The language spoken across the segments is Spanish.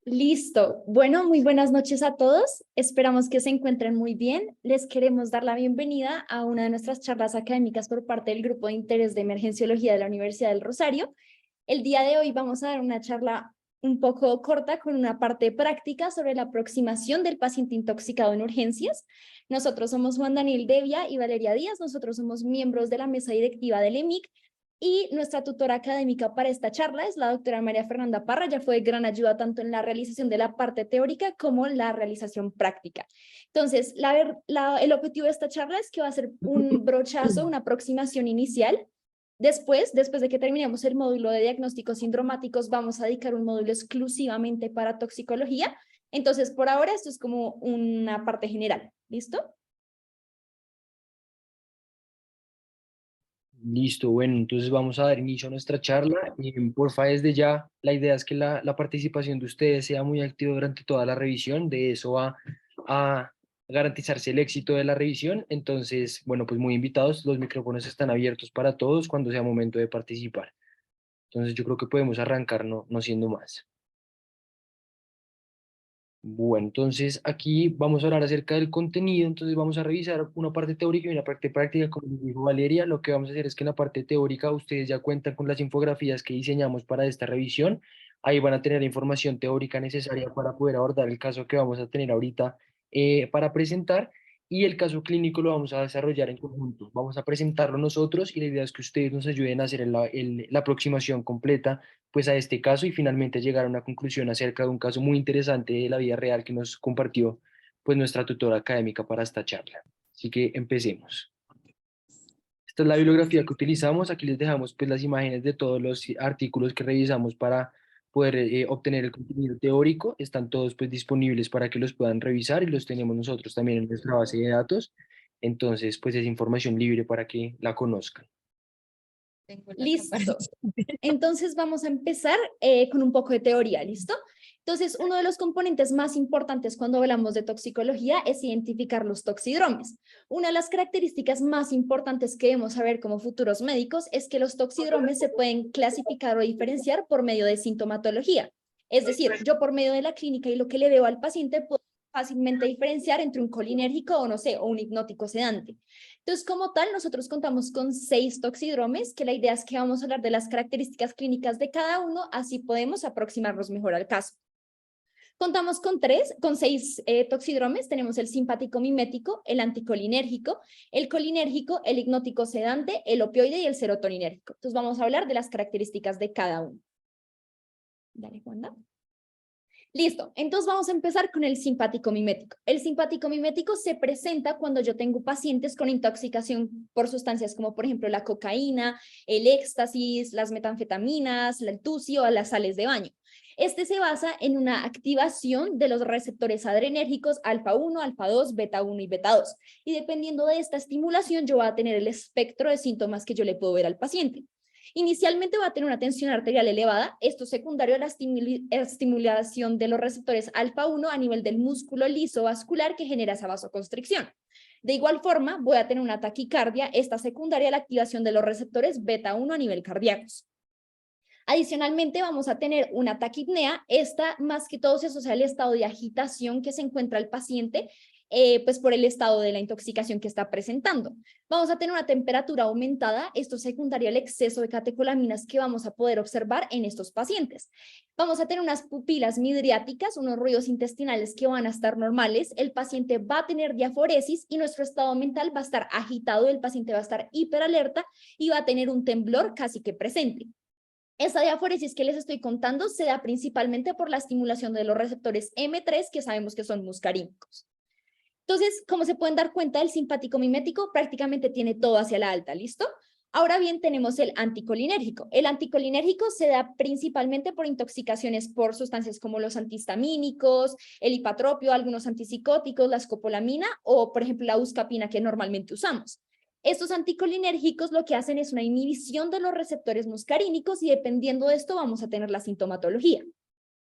Listo. Bueno, muy buenas noches a todos. Esperamos que se encuentren muy bien. Les queremos dar la bienvenida a una de nuestras charlas académicas por parte del Grupo de Interés de Emergenciología de la Universidad del Rosario. El día de hoy vamos a dar una charla un poco corta con una parte práctica sobre la aproximación del paciente intoxicado en urgencias. Nosotros somos Juan Daniel Devia y Valeria Díaz. Nosotros somos miembros de la mesa directiva del EMIC. Y nuestra tutora académica para esta charla es la doctora María Fernanda Parra. Ya fue de gran ayuda tanto en la realización de la parte teórica como en la realización práctica. Entonces, el objetivo de esta charla es que va a ser un brochazo, una aproximación inicial. Después de que terminemos el módulo de diagnósticos sindromáticos, vamos a dedicar un módulo exclusivamente para toxicología. Entonces, por ahora, esto es como una parte general. ¿Listo? Listo, bueno, entonces vamos a dar inicio a nuestra charla. Porfa, desde ya, la idea es que la participación de ustedes sea muy activa durante toda la revisión. De eso va a garantizarse el éxito de la revisión. Entonces, bueno, pues muy invitados, los micrófonos están abiertos para todos cuando sea momento de participar. Entonces, yo creo que podemos arrancar, no siendo más. Bueno, entonces aquí vamos a hablar acerca del contenido, entonces vamos a revisar una parte teórica y una parte práctica, como dijo Valeria. Lo que vamos a hacer es que en la parte teórica ustedes ya cuentan con las infografías que diseñamos para esta revisión. Ahí van a tener la información teórica necesaria para poder abordar el caso que vamos a tener ahorita para presentar, y el caso clínico lo vamos a desarrollar en conjunto. Vamos a presentarlo nosotros y la idea es que ustedes nos ayuden a hacer la aproximación completa pues a este caso y finalmente llegar a una conclusión acerca de un caso muy interesante de la vida real que nos compartió pues nuestra tutora académica para esta charla. Así que empecemos. Esta es la bibliografía que utilizamos. Aquí les dejamos pues las imágenes de todos los artículos que revisamos para poder obtener el contenido teórico. Están todos pues disponibles para que los puedan revisar y los tenemos nosotros también en nuestra base de datos. Entonces pues es información libre para que la conozcan. Tengo la cámara. Listo. Entonces vamos a empezar con un poco de teoría, ¿listo? Entonces, uno de los componentes más importantes cuando hablamos de toxicología es identificar los toxidromes. Una de las características más importantes que debemos saber como futuros médicos es que los toxidromes se pueden clasificar o diferenciar por medio de sintomatología. Es decir, yo por medio de la clínica y lo que le veo al paciente puedo fácilmente diferenciar entre un colinérgico o no sé, o un hipnótico sedante. Entonces, como tal, nosotros contamos con 6 toxidromes, que la idea es que vamos a hablar de las características clínicas de cada uno, así podemos aproximarnos mejor al caso. Contamos con 6 toxidromes. Tenemos el simpático mimético, el anticolinérgico, el colinérgico, el hipnótico sedante, el opioide y el serotoninérgico. Entonces vamos a hablar de las características de cada uno. Dale, Juanda. Listo, entonces vamos a empezar con el simpático mimético. El simpático mimético se presenta cuando yo tengo pacientes con intoxicación por sustancias como por ejemplo la cocaína, el éxtasis, las metanfetaminas, el tucio o las sales de baño. Este se basa en una activación de los receptores adrenérgicos alfa 1, alfa 2, beta 1 y beta 2. Y dependiendo de esta estimulación, yo voy a tener el espectro de síntomas que yo le puedo ver al paciente. Inicialmente va a tener una tensión arterial elevada, esto secundario a la estimulación de los receptores alfa 1 a nivel del músculo liso vascular que genera esa vasoconstricción. De igual forma, voy a tener una taquicardia, esta secundaria a la activación de los receptores beta 1 a nivel cardíaco. Adicionalmente, vamos a tener una taquipnea. Esta más que todo se asocia al estado de agitación que se encuentra el paciente, pues por el estado de la intoxicación que está presentando. Vamos a tener una temperatura aumentada, esto secundario al exceso de catecolaminas que vamos a poder observar en estos pacientes. Vamos a tener unas pupilas midriáticas, unos ruidos intestinales que van a estar normales, el paciente va a tener diaforesis y nuestro estado mental va a estar agitado, el paciente va a estar hiperalerta y va a tener un temblor casi que presente. Esta diaforesis que les estoy contando se da principalmente por la estimulación de los receptores M3 que sabemos que son muscarínicos. Entonces, como se pueden dar cuenta, el simpático mimético prácticamente tiene todo hacia la alta, ¿listo? Ahora bien, tenemos el anticolinérgico. El anticolinérgico se da principalmente por intoxicaciones por sustancias como los antihistamínicos, el hipatropio, algunos antipsicóticos, la escopolamina o, por ejemplo, la buscapina que normalmente usamos. Estos anticolinérgicos lo que hacen es una inhibición de los receptores muscarínicos y dependiendo de esto vamos a tener la sintomatología.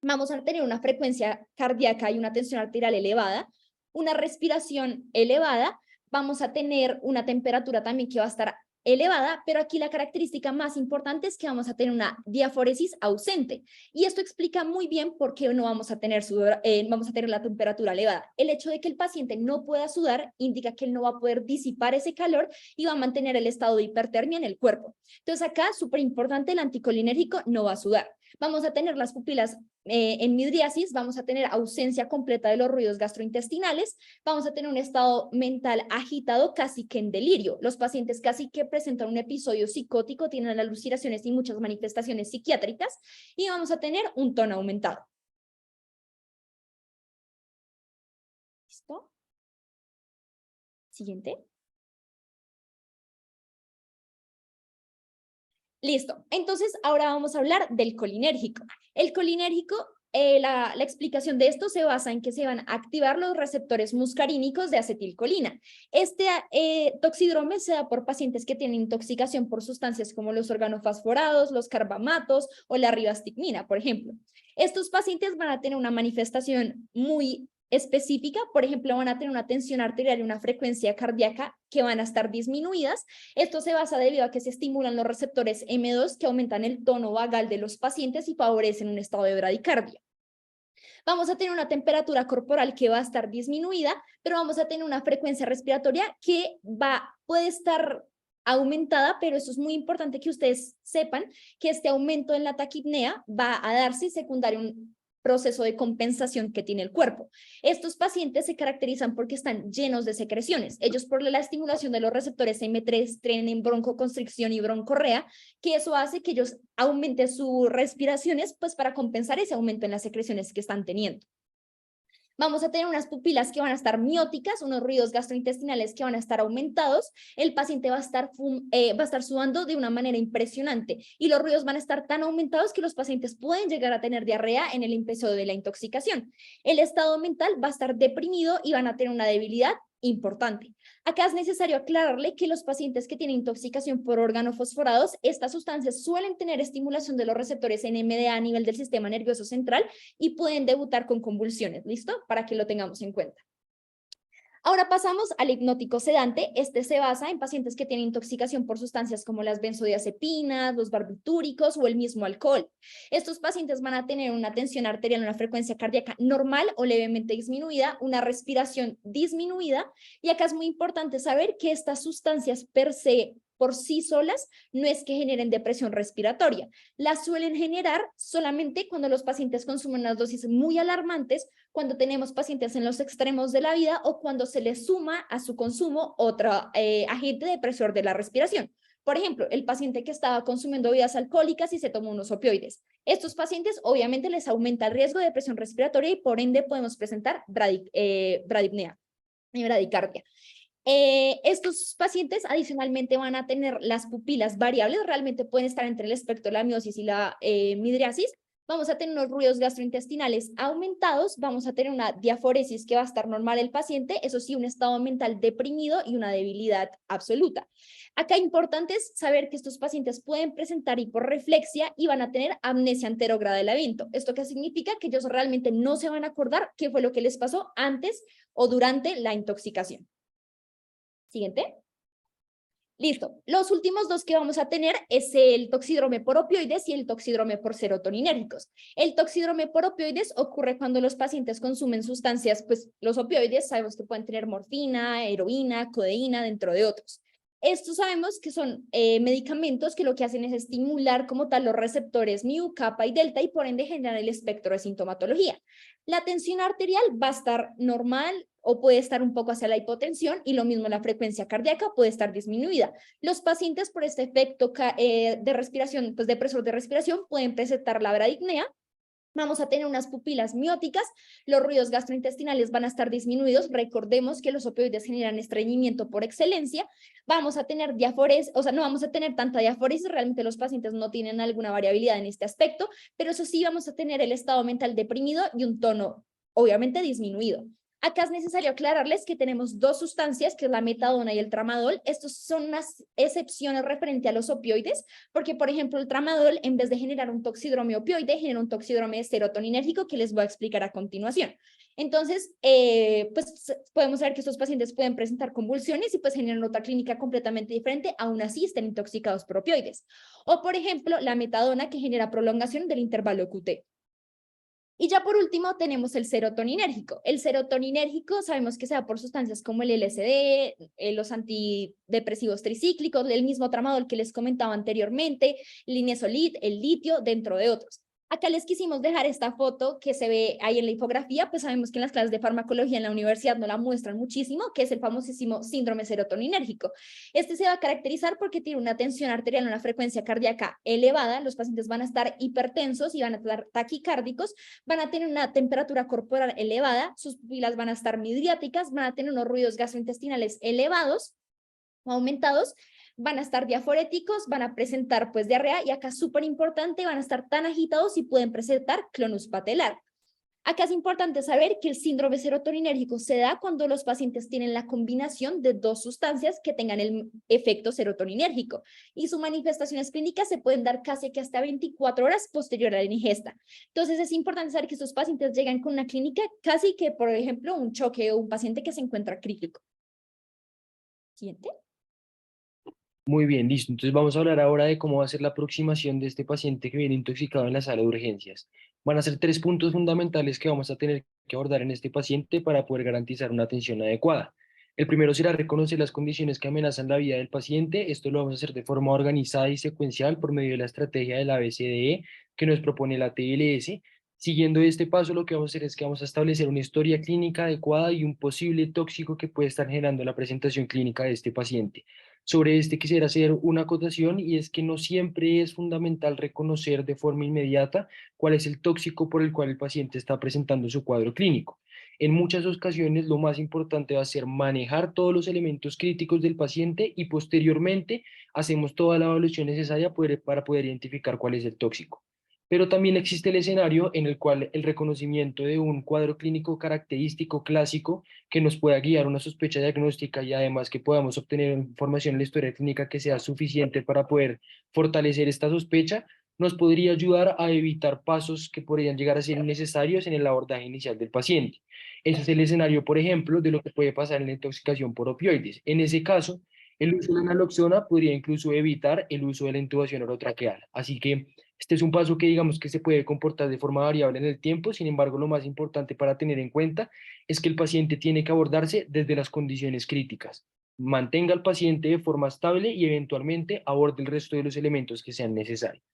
Vamos a tener una frecuencia cardíaca y una tensión arterial elevada, una respiración elevada, vamos a tener una temperatura también que va a estar elevada, pero aquí la característica más importante es que vamos a tener una diaforesis ausente, y esto explica muy bien por qué no vamos a tener sudor, vamos a tener la temperatura elevada. El hecho de que el paciente no pueda sudar indica que él no va a poder disipar ese calor y va a mantener el estado de hipertermia en el cuerpo. Entonces acá, súper importante, el anticolinérgico no va a sudar. Vamos a tener las pupilas en midriasis, vamos a tener ausencia completa de los ruidos gastrointestinales, vamos a tener un estado mental agitado, casi que en delirio. Los pacientes casi que presentan un episodio psicótico, tienen alucinaciones y muchas manifestaciones psiquiátricas, y vamos a tener un tono aumentado. ¿Listo? Siguiente. Listo. Entonces, ahora vamos a hablar del colinérgico. El colinérgico, la explicación de esto se basa en que se van a activar los receptores muscarínicos de acetilcolina. Este toxidrome se da por pacientes que tienen intoxicación por sustancias como los organofosforados, los carbamatos o la ribastigmina, por ejemplo. Estos pacientes van a tener una manifestación muy específica, por ejemplo, van a tener una tensión arterial y una frecuencia cardíaca que van a estar disminuidas. Esto se basa debido a que se estimulan los receptores M2 que aumentan el tono vagal de los pacientes y favorecen un estado de bradicardia. Vamos a tener una temperatura corporal que va a estar disminuida, pero vamos a tener una frecuencia respiratoria que puede estar aumentada, pero eso es muy importante que ustedes sepan que este aumento en la taquipnea va a darse secundario a un proceso de compensación que tiene el cuerpo. Estos pacientes se caracterizan porque están llenos de secreciones. Ellos, por la estimulación de los receptores M3, tienen broncoconstricción y broncorrea, que eso hace que ellos aumenten sus respiraciones, pues para compensar ese aumento en las secreciones que están teniendo. Vamos a tener unas pupilas que van a estar mióticas, unos ruidos gastrointestinales que van a estar aumentados, el paciente va a estar sudando de una manera impresionante y los ruidos van a estar tan aumentados que los pacientes pueden llegar a tener diarrea en el episodio de la intoxicación. El estado mental va a estar deprimido y van a tener una debilidad importante. Acá es necesario aclararle que los pacientes que tienen intoxicación por organofosforados, estas sustancias suelen tener estimulación de los receptores NMDA a nivel del sistema nervioso central y pueden debutar con convulsiones. ¿Listo? Para que lo tengamos en cuenta. Ahora pasamos al hipnótico sedante. Este se basa en pacientes que tienen intoxicación por sustancias como las benzodiazepinas, los barbitúricos o el mismo alcohol. Estos pacientes van a tener una tensión arterial, una frecuencia cardíaca normal o levemente disminuida, una respiración disminuida, y acá es muy importante saber que estas sustancias per se, por sí solas, no es que generen depresión respiratoria. Las suelen generar solamente cuando los pacientes consumen unas dosis muy alarmantes, cuando tenemos pacientes en los extremos de la vida o cuando se les suma a su consumo otro agente depresor de la respiración. Por ejemplo, el paciente que estaba consumiendo bebidas alcohólicas y se tomó unos opioides. Estos pacientes obviamente les aumenta el riesgo de depresión respiratoria y por ende podemos presentar bradipnea y bradicardia. Estos pacientes adicionalmente van a tener las pupilas variables, realmente pueden estar entre el espectro de la miosis y la midriasis. Vamos a tener unos ruidos gastrointestinales aumentados, vamos a tener una diaforesis que va a estar normal el paciente, eso sí, un estado mental deprimido y una debilidad absoluta. Acá importante es saber que estos pacientes pueden presentar hiporreflexia y van a tener amnesia anterógrada del evento. ¿Esto qué significa? Que ellos realmente no se van a acordar qué fue lo que les pasó antes o durante la intoxicación. Siguiente. Listo. Los últimos dos que vamos a tener es el toxídrome por opioides y el toxídrome por serotoninérgicos. El toxídrome por opioides ocurre cuando los pacientes consumen sustancias, pues los opioides sabemos que pueden tener morfina, heroína, codeína, dentro de otros. Estos sabemos que son medicamentos que lo que hacen es estimular como tal los receptores mu, kappa y delta y por ende generan el espectro de sintomatología. La tensión arterial va a estar normal o puede estar un poco hacia la hipotensión y lo mismo la frecuencia cardíaca puede estar disminuida. Los pacientes por este efecto de respiración, pues depresor de respiración pueden presentar la bradipnea. Vamos a tener unas pupilas mióticas, los ruidos gastrointestinales van a estar disminuidos, recordemos que los opioides generan estreñimiento por excelencia, vamos a tener diaforesis, o sea, no vamos a tener tanta diaforesis, realmente los pacientes no tienen alguna variabilidad en este aspecto, pero eso sí vamos a tener el estado mental deprimido y un tono obviamente disminuido. Acá es necesario aclararles que tenemos dos sustancias, que es la metadona y el tramadol. Estos son unas excepciones referente a los opioides, porque, por ejemplo, el tramadol, en vez de generar un toxidrome opioide, genera un toxidrome serotoninérgico que les voy a explicar a continuación. Entonces, pues podemos ver que estos pacientes pueden presentar convulsiones y pues generan otra clínica completamente diferente, aún así estén intoxicados por opioides. O, por ejemplo, la metadona, que genera prolongación del intervalo QT. Y ya por último tenemos el serotoninérgico. El serotoninérgico sabemos que se da por sustancias como el LSD, los antidepresivos tricíclicos, el mismo tramadol que les comentaba anteriormente, el linezolid, el litio, dentro de otros. Acá les quisimos dejar esta foto que se ve ahí en la infografía, pues sabemos que en las clases de farmacología en la universidad no la muestran muchísimo, que es el famosísimo síndrome serotoninérgico. Este se va a caracterizar porque tiene una tensión arterial, una frecuencia cardíaca elevada, los pacientes van a estar hipertensos y van a estar taquicárdicos, van a tener una temperatura corporal elevada, sus pupilas van a estar midriáticas, van a tener unos ruidos gastrointestinales elevados o aumentados, van a estar diaforéticos, van a presentar pues diarrea y acá súper importante, van a estar tan agitados y pueden presentar clonus patelar. Acá es importante saber que el síndrome serotoninérgico se da cuando los pacientes tienen la combinación de dos sustancias que tengan el efecto serotoninérgico y sus manifestaciones clínicas se pueden dar casi que hasta 24 horas posterior a la ingesta. Entonces es importante saber que estos pacientes llegan con una clínica casi que, por ejemplo, un choque o un paciente que se encuentra crítico. Siguiente. Muy bien, listo. Entonces vamos a hablar ahora de cómo va a ser la aproximación de este paciente que viene intoxicado en la sala de urgencias. Van a ser 3 puntos fundamentales que vamos a tener que abordar en este paciente para poder garantizar una atención adecuada. El primero será reconocer las condiciones que amenazan la vida del paciente. Esto lo vamos a hacer de forma organizada y secuencial por medio de la estrategia del ABCDE que nos propone la TLS. Siguiendo este paso, lo que vamos a hacer es que vamos a establecer una historia clínica adecuada y un posible tóxico que puede estar generando la presentación clínica de este paciente. Sobre este quisiera hacer una acotación y es que no siempre es fundamental reconocer de forma inmediata cuál es el tóxico por el cual el paciente está presentando su cuadro clínico. En muchas ocasiones lo más importante va a ser manejar todos los elementos críticos del paciente y posteriormente hacemos toda la evaluación necesaria para poder identificar cuál es el tóxico. Pero también existe el escenario en el cual el reconocimiento de un cuadro clínico característico clásico que nos pueda guiar una sospecha diagnóstica y además que podamos obtener información en la historia clínica que sea suficiente para poder fortalecer esta sospecha, nos podría ayudar a evitar pasos que podrían llegar a ser innecesarios en el abordaje inicial del paciente. Ese es el escenario, por ejemplo, de lo que puede pasar en la intoxicación por opioides. En ese caso, el uso de la naloxona podría incluso evitar el uso de la intubación orotraqueal. Así que este es un paso que digamos que se puede comportar de forma variable en el tiempo, sin embargo, lo más importante para tener en cuenta es que el paciente tiene que abordarse desde las condiciones críticas. Mantenga al paciente de forma estable y eventualmente aborde el resto de los elementos que sean necesarios.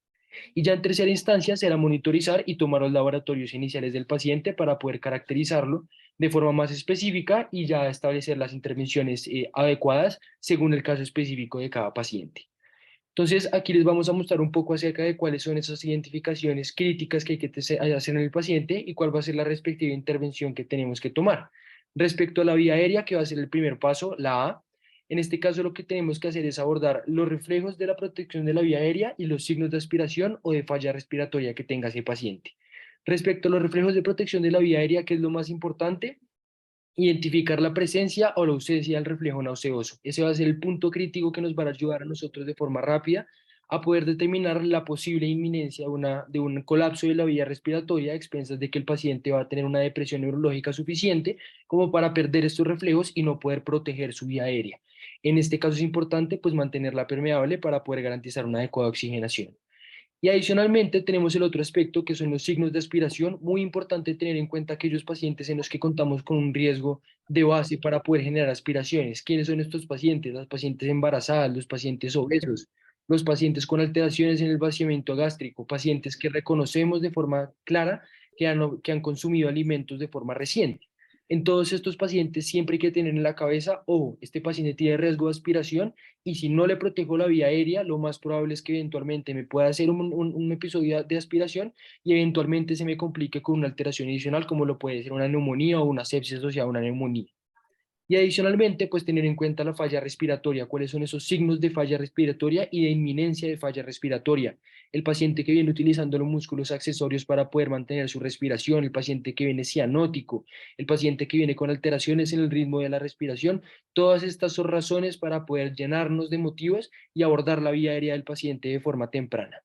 Y ya en tercera instancia será monitorizar y tomar los laboratorios iniciales del paciente para poder caracterizarlo de forma más específica y ya establecer las intervenciones adecuadas según el caso específico de cada paciente. Entonces, aquí les vamos a mostrar un poco acerca de cuáles son esas identificaciones críticas que hay que hacer en el paciente y cuál va a ser la respectiva intervención que tenemos que tomar. Respecto a la vía aérea, que va a ser el primer paso, la A, en este caso lo que tenemos que hacer es abordar los reflejos de la protección de la vía aérea y los signos de aspiración o de falla respiratoria que tenga ese paciente. Respecto a los reflejos de protección de la vía aérea, que es lo más importante, identificar la presencia o la ausencia del reflejo nauseoso. Ese va a ser el punto crítico que nos va a ayudar a nosotros de forma rápida a poder determinar la posible inminencia de un colapso de la vía respiratoria a expensas de que el paciente va a tener una depresión neurológica suficiente como para perder estos reflejos y no poder proteger su vía aérea. En este caso es importante pues mantenerla permeable para poder garantizar una adecuada oxigenación. Y adicionalmente tenemos el otro aspecto que son los signos de aspiración. Muy importante tener en cuenta aquellos pacientes en los que contamos con un riesgo de base para poder generar aspiraciones. ¿Quiénes son estos pacientes? Las pacientes embarazadas, los pacientes obesos, los pacientes con alteraciones en el vaciamiento gástrico, pacientes que reconocemos de forma clara que han consumido alimentos de forma reciente. En todos estos pacientes siempre hay que tener en la cabeza, ojo, este paciente tiene riesgo de aspiración y si no le protejo la vía aérea, lo más probable es que eventualmente me pueda hacer un episodio de aspiración y eventualmente se me complique con una alteración adicional como lo puede ser una neumonía o una sepsis asociada a una neumonía. Y adicionalmente, pues tener en cuenta la falla respiratoria, cuáles son esos signos de falla respiratoria y de inminencia de falla respiratoria. El paciente que viene utilizando los músculos accesorios para poder mantener su respiración, el paciente que viene cianótico, el paciente que viene con alteraciones en el ritmo de la respiración, todas estas son razones para poder llenarnos de motivos y abordar la vía aérea del paciente de forma temprana.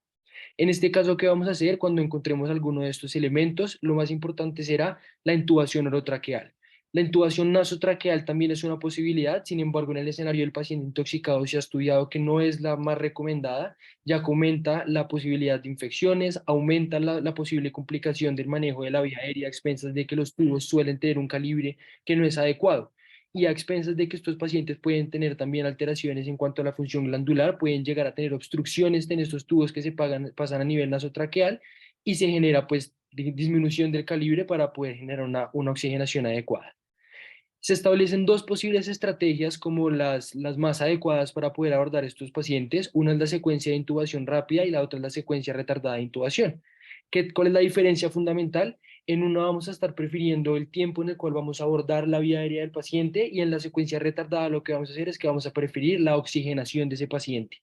En este caso, ¿qué vamos a hacer cuando encontremos alguno de estos elementos? Lo más importante será la intubación orotraqueal. La intubación nasotraqueal también es una posibilidad, sin embargo, en el escenario del paciente intoxicado se ha estudiado que no es la más recomendada, ya que aumenta la posibilidad de infecciones, aumenta la posible complicación del manejo de la vía aérea a expensas de que los tubos suelen tener un calibre que no es adecuado y a expensas de que estos pacientes pueden tener también alteraciones en cuanto a la función glandular, pueden llegar a tener obstrucciones en estos tubos que pasan a nivel nasotraqueal y se genera pues disminución del calibre para poder generar una oxigenación adecuada. Se establecen dos posibles estrategias como las más adecuadas para poder abordar estos pacientes. Una es la secuencia de intubación rápida y la otra es la secuencia retardada de intubación. ¿Cuál es la diferencia fundamental? En una vamos a estar prefiriendo el tiempo en el cual vamos a abordar la vía aérea del paciente y en la secuencia retardada lo que vamos a hacer es que vamos a preferir la oxigenación de ese paciente.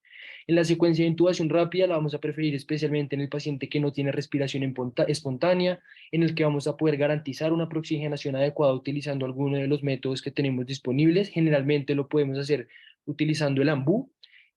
En la secuencia de intubación rápida la vamos a preferir especialmente en el paciente que no tiene respiración espontánea, en el que vamos a poder garantizar una prooxigenación adecuada utilizando alguno de los métodos que tenemos disponibles. Generalmente lo podemos hacer utilizando el AMBU.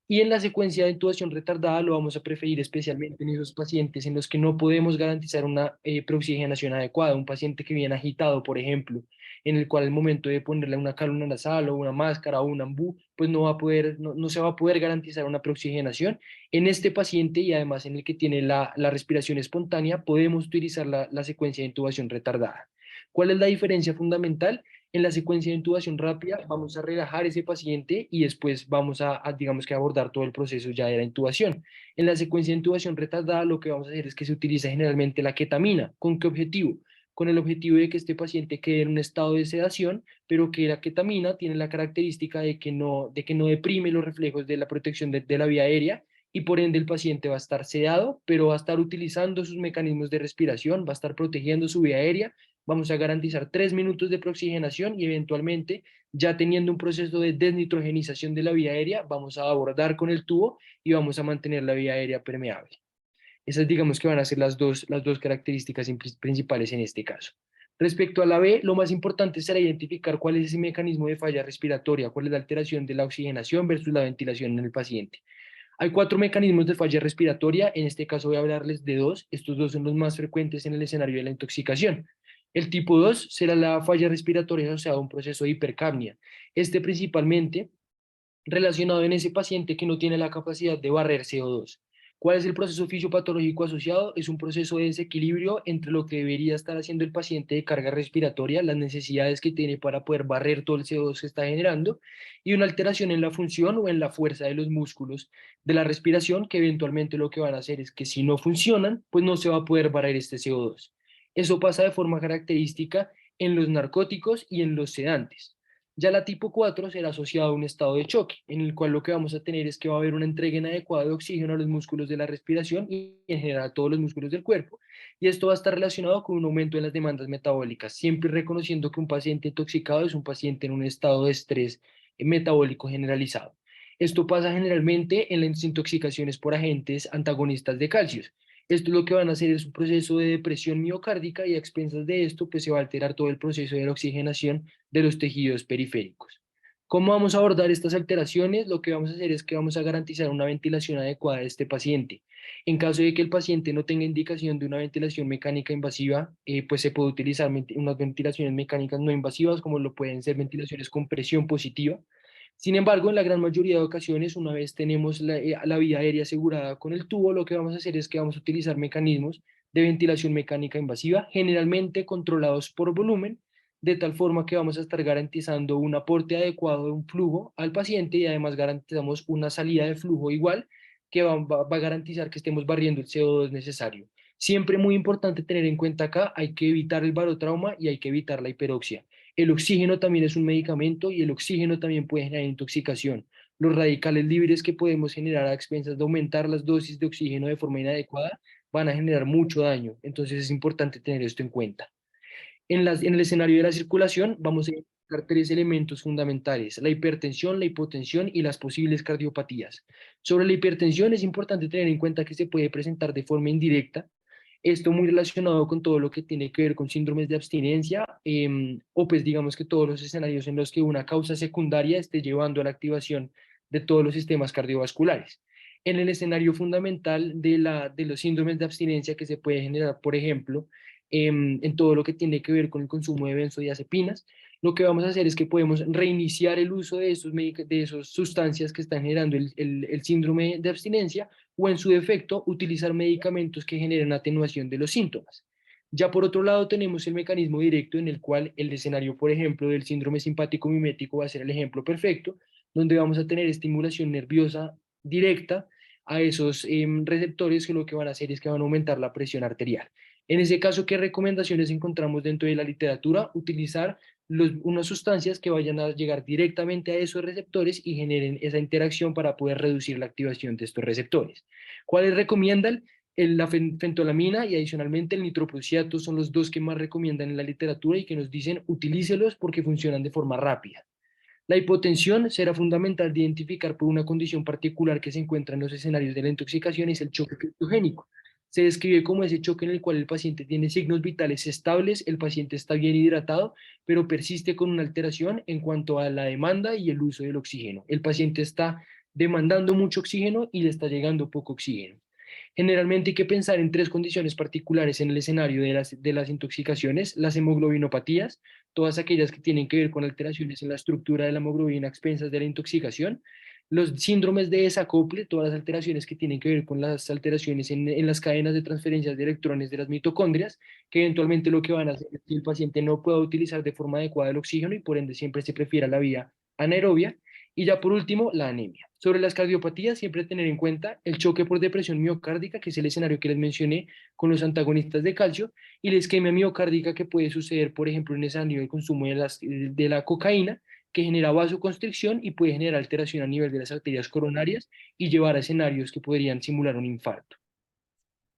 Y en la secuencia de intubación retardada lo vamos a preferir especialmente en esos pacientes en los que no podemos garantizar una prooxigenación adecuada. Un paciente que viene agitado, por ejemplo, en el cual al momento de ponerle una cálula nasal o una máscara o un AMBU, pues no se va a poder garantizar una prooxigenación. En este paciente y además en el que tiene la respiración espontánea, podemos utilizar la secuencia de intubación retardada. ¿Cuál es la diferencia fundamental? En la secuencia de intubación rápida vamos a relajar ese paciente y después vamos digamos que abordar todo el proceso ya de la intubación. En la secuencia de intubación retardada lo que vamos a hacer es que se utiliza generalmente la ketamina. ¿Con qué objetivo? Con el objetivo de que este paciente quede en un estado de sedación, pero que la ketamina tiene la característica de que no deprime los reflejos de la protección de la vía aérea y por ende el paciente va a estar sedado, pero va a estar utilizando sus mecanismos de respiración, va a estar protegiendo su vía aérea. Vamos a garantizar 3 minutos de prooxigenación y eventualmente, ya teniendo un proceso de desnitrogenización de la vía aérea, vamos a abordar con el tubo y vamos a mantener la vía aérea permeable. Esas digamos que van a ser las dos características principales en este caso. Respecto a la B, lo más importante será identificar cuál es ese mecanismo de falla respiratoria, cuál es la alteración de la oxigenación versus la ventilación en el paciente. Hay 4 mecanismos de falla respiratoria, en este caso voy a hablarles de 2. Estos 2 son los más frecuentes en el escenario de la intoxicación. El tipo 2 será la falla respiratoria asociada a un proceso de hipercapnia. Este principalmente relacionado en ese paciente que no tiene la capacidad de barrer CO2. ¿Cuál es el proceso fisiopatológico asociado? Es un proceso de desequilibrio entre lo que debería estar haciendo el paciente de carga respiratoria, las necesidades que tiene para poder barrer todo el CO2 que está generando, y una alteración en la función o en la fuerza de los músculos de la respiración, que eventualmente lo que van a hacer es que si no funcionan, pues no se va a poder barrer este CO2. Eso pasa de forma característica en los narcóticos y en los sedantes. Ya la tipo 4 será asociada a un estado de choque, en el cual lo que vamos a tener es que va a haber una entrega inadecuada de oxígeno a los músculos de la respiración y en general a todos los músculos del cuerpo. Y esto va a estar relacionado con un aumento en las demandas metabólicas, siempre reconociendo que un paciente intoxicado es un paciente en un estado de estrés metabólico generalizado. Esto pasa generalmente en las intoxicaciones por agentes antagonistas de calcio. Esto lo que van a hacer es un proceso de depresión miocárdica y a expensas de esto pues se va a alterar todo el proceso de la oxigenación de los tejidos periféricos. ¿Cómo vamos a abordar estas alteraciones? Lo que vamos a hacer es que vamos a garantizar una ventilación adecuada de este paciente. En caso de que el paciente no tenga indicación de una ventilación mecánica invasiva, pues se puede utilizar unas ventilaciones mecánicas no invasivas, como lo pueden ser ventilaciones con presión positiva. Sin embargo, en la gran mayoría de ocasiones, una vez tenemos la vía aérea asegurada con el tubo, lo que vamos a hacer es que vamos a utilizar mecanismos de ventilación mecánica invasiva, generalmente controlados por volumen, de tal forma que vamos a estar garantizando un aporte adecuado de un flujo al paciente y además garantizamos una salida de flujo igual que va a garantizar que estemos barriendo el CO2 necesario. Siempre muy importante tener en cuenta acá, hay que evitar el barotrauma y hay que evitar la hiperoxia. El oxígeno también es un medicamento y el oxígeno también puede generar intoxicación. Los radicales libres que podemos generar a expensas de aumentar las dosis de oxígeno de forma inadecuada van a generar mucho daño. Entonces es importante tener esto en cuenta. En el escenario de la circulación vamos a identificar tres elementos fundamentales: la hipertensión, la hipotensión y las posibles cardiopatías. Sobre la hipertensión es importante tener en cuenta que se puede presentar de forma indirecta, esto muy relacionado con todo lo que tiene que ver con síndromes de abstinencia, o pues digamos que todos los escenarios en los que una causa secundaria esté llevando a la activación de todos los sistemas cardiovasculares. En el escenario fundamental de los síndromes de abstinencia que se puede generar, por ejemplo, en todo lo que tiene que ver con el consumo de benzodiazepinas, lo que vamos a hacer es que podemos reiniciar el uso de esas sustancias que están generando el síndrome de abstinencia, o en su defecto utilizar medicamentos que generen atenuación de los síntomas. Ya por otro lado tenemos el mecanismo directo en el cual el escenario, por ejemplo, del síndrome simpático mimético va a ser el ejemplo perfecto, donde vamos a tener estimulación nerviosa directa a esos receptores, que lo que van a hacer es que van a aumentar la presión arterial. En ese caso, ¿qué recomendaciones encontramos dentro de la literatura? Utilizar unas sustancias que vayan a llegar directamente a esos receptores y generen esa interacción para poder reducir la activación de estos receptores. ¿Cuáles recomiendan? La fentolamina y adicionalmente el nitroprusiato son los dos que más recomiendan en la literatura y que nos dicen utilícelos porque funcionan de forma rápida. La hipotensión será fundamental de identificar por una condición particular que se encuentra en los escenarios de la intoxicación, es el choque criptogénico. Se describe como ese choque en el cual el paciente tiene signos vitales estables, el paciente está bien hidratado, pero persiste con una alteración en cuanto a la demanda y el uso del oxígeno. El paciente está demandando mucho oxígeno y le está llegando poco oxígeno. Generalmente hay que pensar en tres condiciones particulares en el escenario de las intoxicaciones: las hemoglobinopatías, todas aquellas que tienen que ver con alteraciones en la estructura de la hemoglobina a expensas de la intoxicación; los síndromes de desacople, todas las alteraciones que tienen que ver con las alteraciones en las cadenas de transferencias de electrones de las mitocondrias, que eventualmente lo que van a hacer es que el paciente no pueda utilizar de forma adecuada el oxígeno y por ende siempre se prefiera la vía anaerobia; y ya por último, la anemia. Sobre las cardiopatías, siempre tener en cuenta el choque por depresión miocárdica, que es el escenario que les mencioné con los antagonistas de calcio, y la isquemia miocárdica, que puede suceder, por ejemplo, en ese escenario del consumo de la cocaína, que genera vasoconstricción y puede generar alteración a nivel de las arterias coronarias y llevar a escenarios que podrían simular un infarto.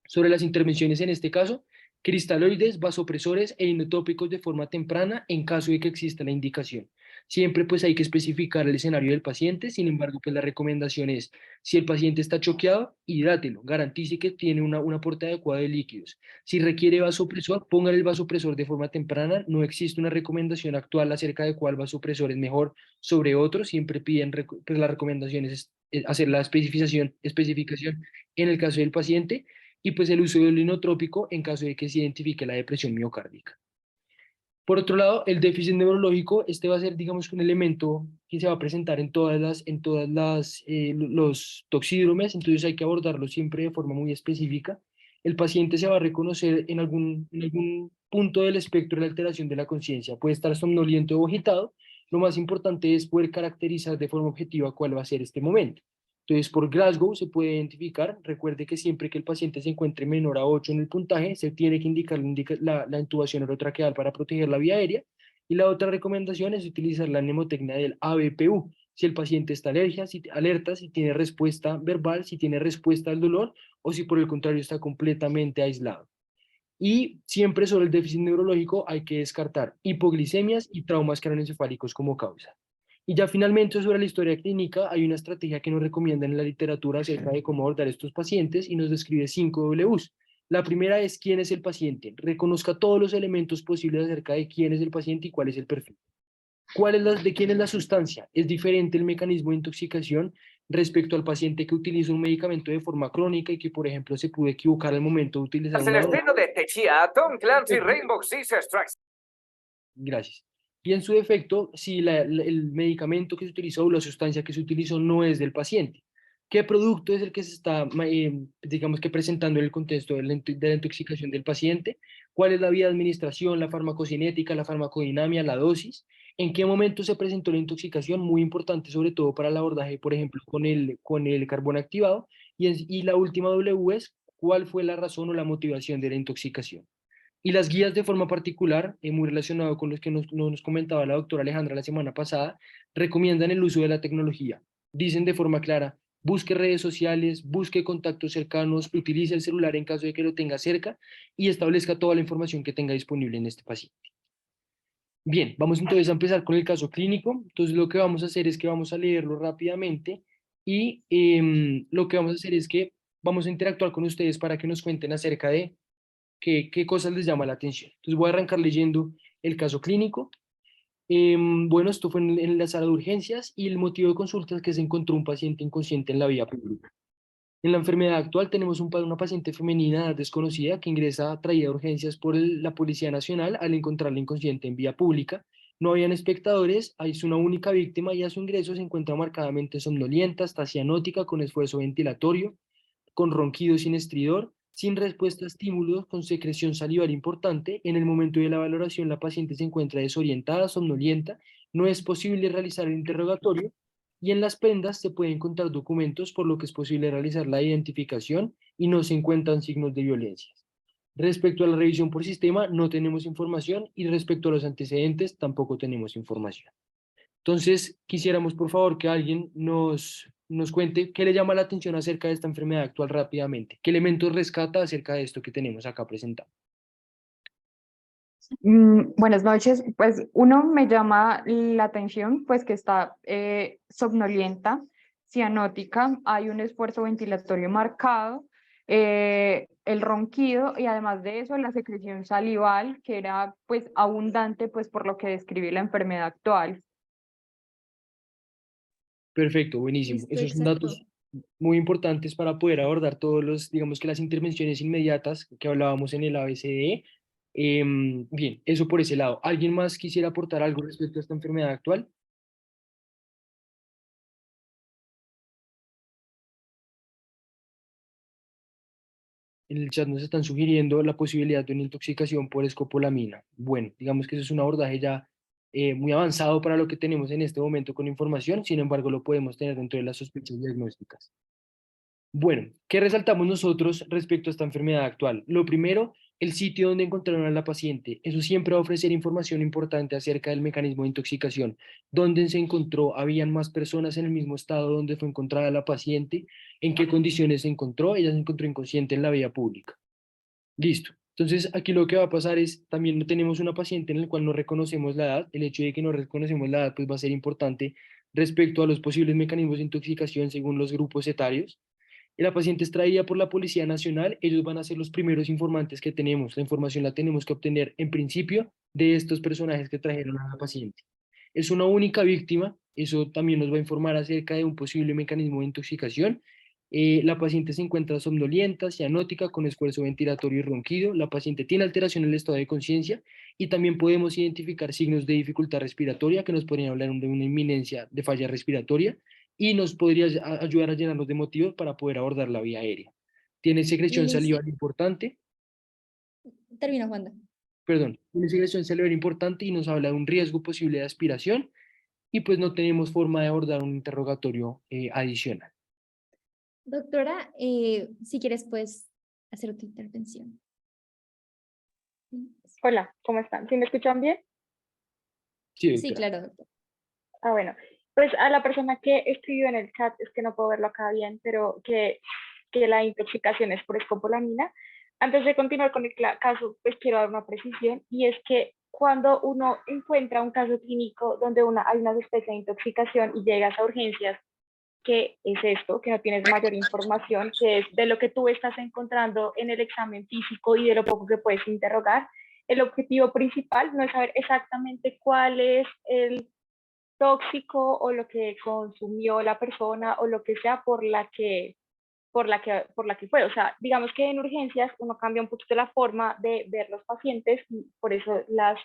Sobre las intervenciones en este caso, cristaloides, vasopresores e inotópicos de forma temprana en caso de que exista la indicación. Siempre pues hay que especificar el escenario del paciente. Sin embargo, pues la recomendación es: si el paciente está choqueado, hidrátelo, garantice que tiene un aporte adecuado de líquidos. Si requiere vasopresor, póngale el vasopresor de forma temprana. No existe una recomendación actual acerca de cuál vasopresor es mejor sobre otro. Siempre piden, pues la recomendación es hacer la especificación en el caso del paciente, y pues el uso del inotrópico en caso de que se identifique la depresión miocárdica. Por otro lado, el déficit neurológico, este va a ser, digamos, un elemento que se va a presentar los toxídromes, entonces hay que abordarlo siempre de forma muy específica. El paciente se va a reconocer en algún punto del espectro de la alteración de la conciencia, puede estar somnoliento o agitado. Lo más importante es poder caracterizar de forma objetiva cuál va a ser este momento. Entonces, por Glasgow se puede identificar. Recuerde que siempre que el paciente se encuentre menor a 8 en el puntaje, se tiene que indicar la intubación orotraqueal para proteger la vía aérea. Y la otra recomendación es utilizar la mnemotecnia del ABPU. Si el paciente está alerta, si tiene respuesta verbal, si tiene respuesta al dolor, o si por el contrario está completamente aislado. Y siempre sobre el déficit neurológico hay que descartar hipoglicemias y traumas craneoencefálicos como causa. Y ya finalmente, sobre la historia clínica, hay una estrategia que nos recomiendan en la literatura acerca de cómo abordar estos pacientes y nos describe 5 Ws. La primera es: ¿quién es el paciente? Reconozca todos los elementos posibles acerca de quién es el paciente y cuál es el perfil. ¿De quién es la sustancia? Es diferente el mecanismo de intoxicación respecto al paciente que utiliza un medicamento de forma crónica y que, por ejemplo, se pudo equivocar al momento de utilizar Tras el una droga. estreno de Techia, Tom Clancy Rainbow Six Extraction. Gracias. Y en su defecto, si el medicamento que se utilizó o la sustancia que se utilizó no es del paciente, ¿qué producto es el que se está, digamos que presentando en el contexto de la intoxicación del paciente? ¿Cuál es la vía de administración, la farmacocinética, la farmacodinamia, la dosis? ¿En qué momento se presentó la intoxicación? Muy importante, sobre todo para el abordaje, por ejemplo, con el carbón activado. Y la última W es: ¿cuál fue la razón o la motivación de la intoxicación? Y las guías de forma particular, muy relacionado con los que nos comentaba la doctora Alejandra la semana pasada, recomiendan el uso de la tecnología. Dicen de forma clara: busque redes sociales, busque contactos cercanos, utilice el celular en caso de que lo tenga cerca y establezca toda la información que tenga disponible en este paciente. Bien, vamos entonces a empezar con el caso clínico. Entonces lo que vamos a hacer es que vamos a leerlo rápidamente y lo que vamos a hacer es que vamos a interactuar con ustedes para que nos cuenten acerca de qué cosas les llama la atención. Entonces voy a arrancar leyendo el caso clínico. Bueno, esto fue en la sala de urgencias y el motivo de consulta es que se encontró un paciente inconsciente en la vía pública. En la enfermedad actual tenemos una paciente femenina de edad desconocida que ingresa traída a urgencias por la Policía Nacional al encontrarla inconsciente en vía pública. No habían espectadores, es una única víctima y a su ingreso se encuentra marcadamente somnolienta, está cianótica, con esfuerzo ventilatorio, con ronquido sin estridor, sin respuesta a estímulos, con secreción salival importante. En el momento de la valoración, la paciente se encuentra desorientada, somnolienta, no es posible realizar el interrogatorio y en las prendas se pueden encontrar documentos, por lo que es posible realizar la identificación y no se encuentran signos de violencia. Respecto a la revisión por sistema, no tenemos información y respecto a los antecedentes, tampoco tenemos información. Entonces, quisiéramos, por favor, que alguien nos cuente qué le llama la atención acerca de esta enfermedad actual rápidamente. ¿Qué elementos rescata acerca de esto que tenemos acá presentado? Buenas noches. Pues uno me llama la atención, pues que está somnolienta, cianótica, hay un esfuerzo ventilatorio marcado, el ronquido y además de eso la secreción salival que era pues abundante pues por lo que describí la enfermedad actual. Perfecto, buenísimo. Listo, Esos son exacto. datos muy importantes para poder abordar todos los, digamos que las intervenciones inmediatas que hablábamos en el ABCDE. Bien, eso por ese lado. ¿Alguien más quisiera aportar algo respecto a esta enfermedad actual? En el chat nos están sugiriendo la posibilidad de una intoxicación por escopolamina. Bueno, digamos que eso es un abordaje ya muy avanzado para lo que tenemos en este momento con información, sin embargo lo podemos tener dentro de las sospechas diagnósticas. Bueno, ¿qué resaltamos nosotros respecto a esta enfermedad actual? Lo primero, el sitio donde encontraron a la paciente. Eso siempre va a ofrecer información importante acerca del mecanismo de intoxicación. ¿Dónde se encontró? ¿Habían más personas en el mismo estado donde fue encontrada la paciente? ¿En qué condiciones se encontró? Ella se encontró inconsciente en la vía pública. Listo. Entonces, aquí lo que va a pasar es, también no tenemos una paciente en la cual no reconocemos la edad. El hecho de que no reconocemos la edad, pues va a ser importante respecto a los posibles mecanismos de intoxicación según los grupos etarios. Y la paciente es traída por la Policía Nacional. Ellos van a ser los primeros informantes que tenemos. La información la tenemos que obtener en principio de estos personajes que trajeron a la paciente. Es una única víctima. Eso también nos va a informar acerca de un posible mecanismo de intoxicación. La paciente se encuentra somnolienta, cianótica, con esfuerzo ventilatorio y ronquido. La paciente tiene alteración en el estado de conciencia y también podemos identificar signos de dificultad respiratoria que nos podrían hablar de una inminencia de falla respiratoria y nos podría ayudar a llenarnos de motivos para poder abordar la vía aérea. Tiene secreción Listo. salival importante, Termina, Juanda. perdón, tiene secreción salival importante y nos habla de un riesgo posible de aspiración y pues no tenemos forma de abordar un interrogatorio adicional. Doctora, si quieres, puedes hacer tu intervención. Hola, ¿cómo están? ¿Sí me escuchan bien? Sí, Sí, doctora. claro, doctor. Ah, bueno. Pues a la persona que escribió en el chat, es que no puedo verlo acá bien, pero que la intoxicación es por escopolamina. Antes de continuar con el caso, pues quiero dar una precisión, y es que cuando uno encuentra un caso clínico donde hay una sospecha de intoxicación y llegas a urgencias, que es esto, que no tienes mayor información, que es de lo que tú estás encontrando en el examen físico y de lo poco que puedes interrogar. El objetivo principal no es saber exactamente cuál es el tóxico o lo que consumió la persona o lo que sea por la que fue. O sea, digamos que en urgencias uno cambia un poquito la forma de ver los pacientes y por eso los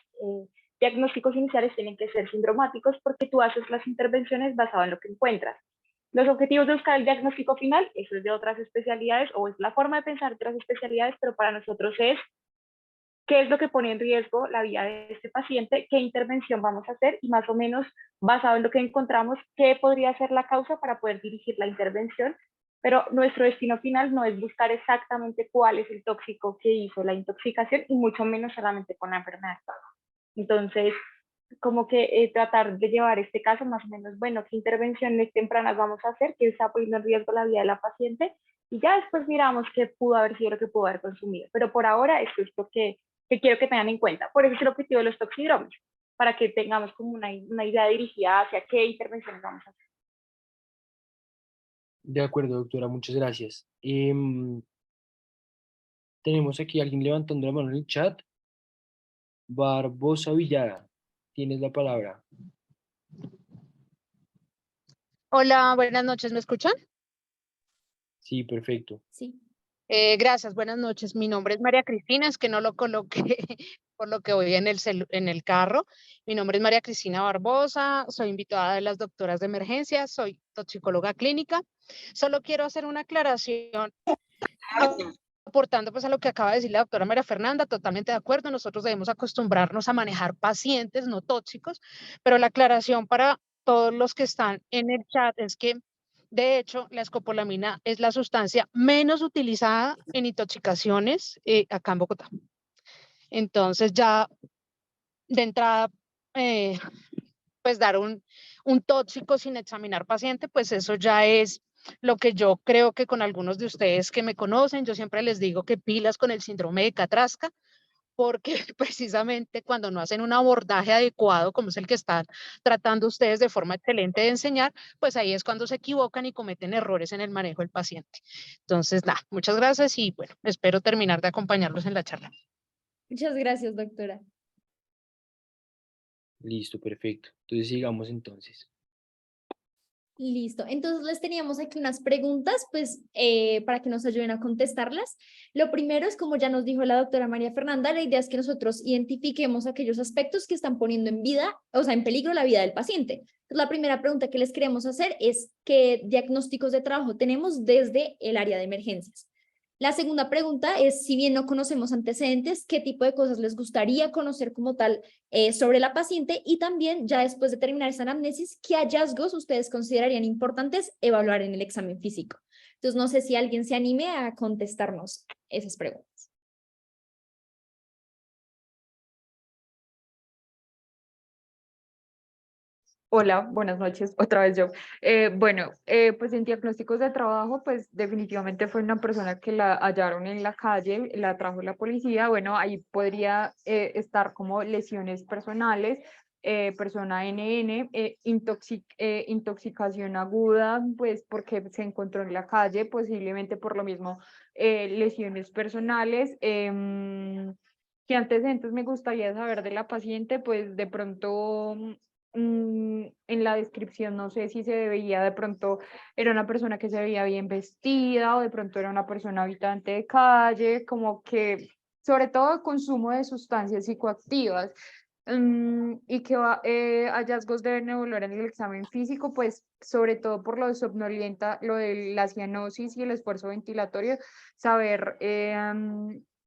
diagnósticos iniciales tienen que ser sindromáticos, porque tú haces las intervenciones basado en lo que encuentras. Los objetivos de buscar el diagnóstico final, eso es de otras especialidades o es la forma de pensar de otras especialidades, pero para nosotros es qué es lo que pone en riesgo la vida de este paciente, qué intervención vamos a hacer y más o menos basado en lo que encontramos, qué podría ser la causa para poder dirigir la intervención. Pero nuestro destino final no es buscar exactamente cuál es el tóxico que hizo la intoxicación y mucho menos solamente con la enfermedad. Entonces, como que tratar de llevar este caso más o menos, bueno, qué intervenciones tempranas vamos a hacer, que está poniendo en riesgo la vida de la paciente, y ya después miramos qué pudo haber sido lo que pudo haber consumido. Pero por ahora eso es lo que quiero que tengan en cuenta. Por eso es el objetivo de los toxidromes. para que tengamos como una idea dirigida hacia qué intervenciones vamos a hacer. De acuerdo, doctora, muchas gracias. Tenemos aquí a alguien levantando la mano en el chat. Barbosa Villada, tienes la palabra. Hola, buenas noches, ¿me escuchan? Sí, perfecto. Sí. Gracias, buenas noches. Mi nombre es María Cristina, es que no lo coloqué por lo que voy en el carro. Mi nombre es María Cristina Barbosa, soy invitada de las doctoras de emergencia, soy toxicóloga clínica. Solo quiero hacer una aclaración aportando pues a lo que acaba de decir la doctora María Fernanda, totalmente de acuerdo. Nosotros debemos acostumbrarnos a manejar pacientes no tóxicos, pero la aclaración para todos los que están en el chat es que de hecho, la escopolamina es la sustancia menos utilizada en intoxicaciones acá en Bogotá. Entonces ya de entrada, pues dar un tóxico sin examinar paciente, pues eso ya es lo que yo creo que con algunos de ustedes que me conocen, yo siempre les digo que pilas con el síndrome de Catrasca, porque precisamente cuando no hacen un abordaje adecuado, como es el que están tratando ustedes de forma excelente de enseñar, pues ahí es cuando se equivocan y cometen errores en el manejo del paciente. Entonces, nada, muchas gracias y bueno, espero terminar de acompañarlos en la charla. Muchas gracias, doctora. Listo, perfecto. Entonces sigamos entonces. Listo, entonces les teníamos aquí unas preguntas, pues para que nos ayuden a contestarlas. Lo primero es, como ya nos dijo la doctora María Fernanda, la idea es que nosotros identifiquemos aquellos aspectos que están poniendo en vida, o sea, en peligro la vida del paciente. Entonces, la primera pregunta que les queremos hacer es ¿qué diagnósticos de trabajo tenemos desde el área de emergencias? La segunda pregunta es, si bien no conocemos antecedentes, ¿qué tipo de cosas les gustaría conocer como tal sobre la paciente? Y también, ya después de terminar esa anamnesis, ¿qué hallazgos ustedes considerarían importantes evaluar en el examen físico? Entonces, no sé si alguien se anime a contestarnos esas preguntas. Hola, buenas noches, otra vez yo. Bueno, pues en diagnósticos de trabajo, pues definitivamente fue una persona que la hallaron en la calle, la trajo la policía. Bueno, ahí podría estar como lesiones personales, persona NN, intoxicación aguda, pues porque se encontró en la calle, posiblemente por lo mismo lesiones personales. ¿Qué antecedentes me gustaría saber de la paciente? Pues de pronto en la descripción no sé si se veía de pronto era una persona que se veía bien vestida o de pronto era una persona habitante de calle, como que sobre todo consumo de sustancias psicoactivas. Y que hallazgos deben evaluar en el examen físico, pues sobre todo por lo de somnolienta, lo de la cianosis y el esfuerzo ventilatorio, saber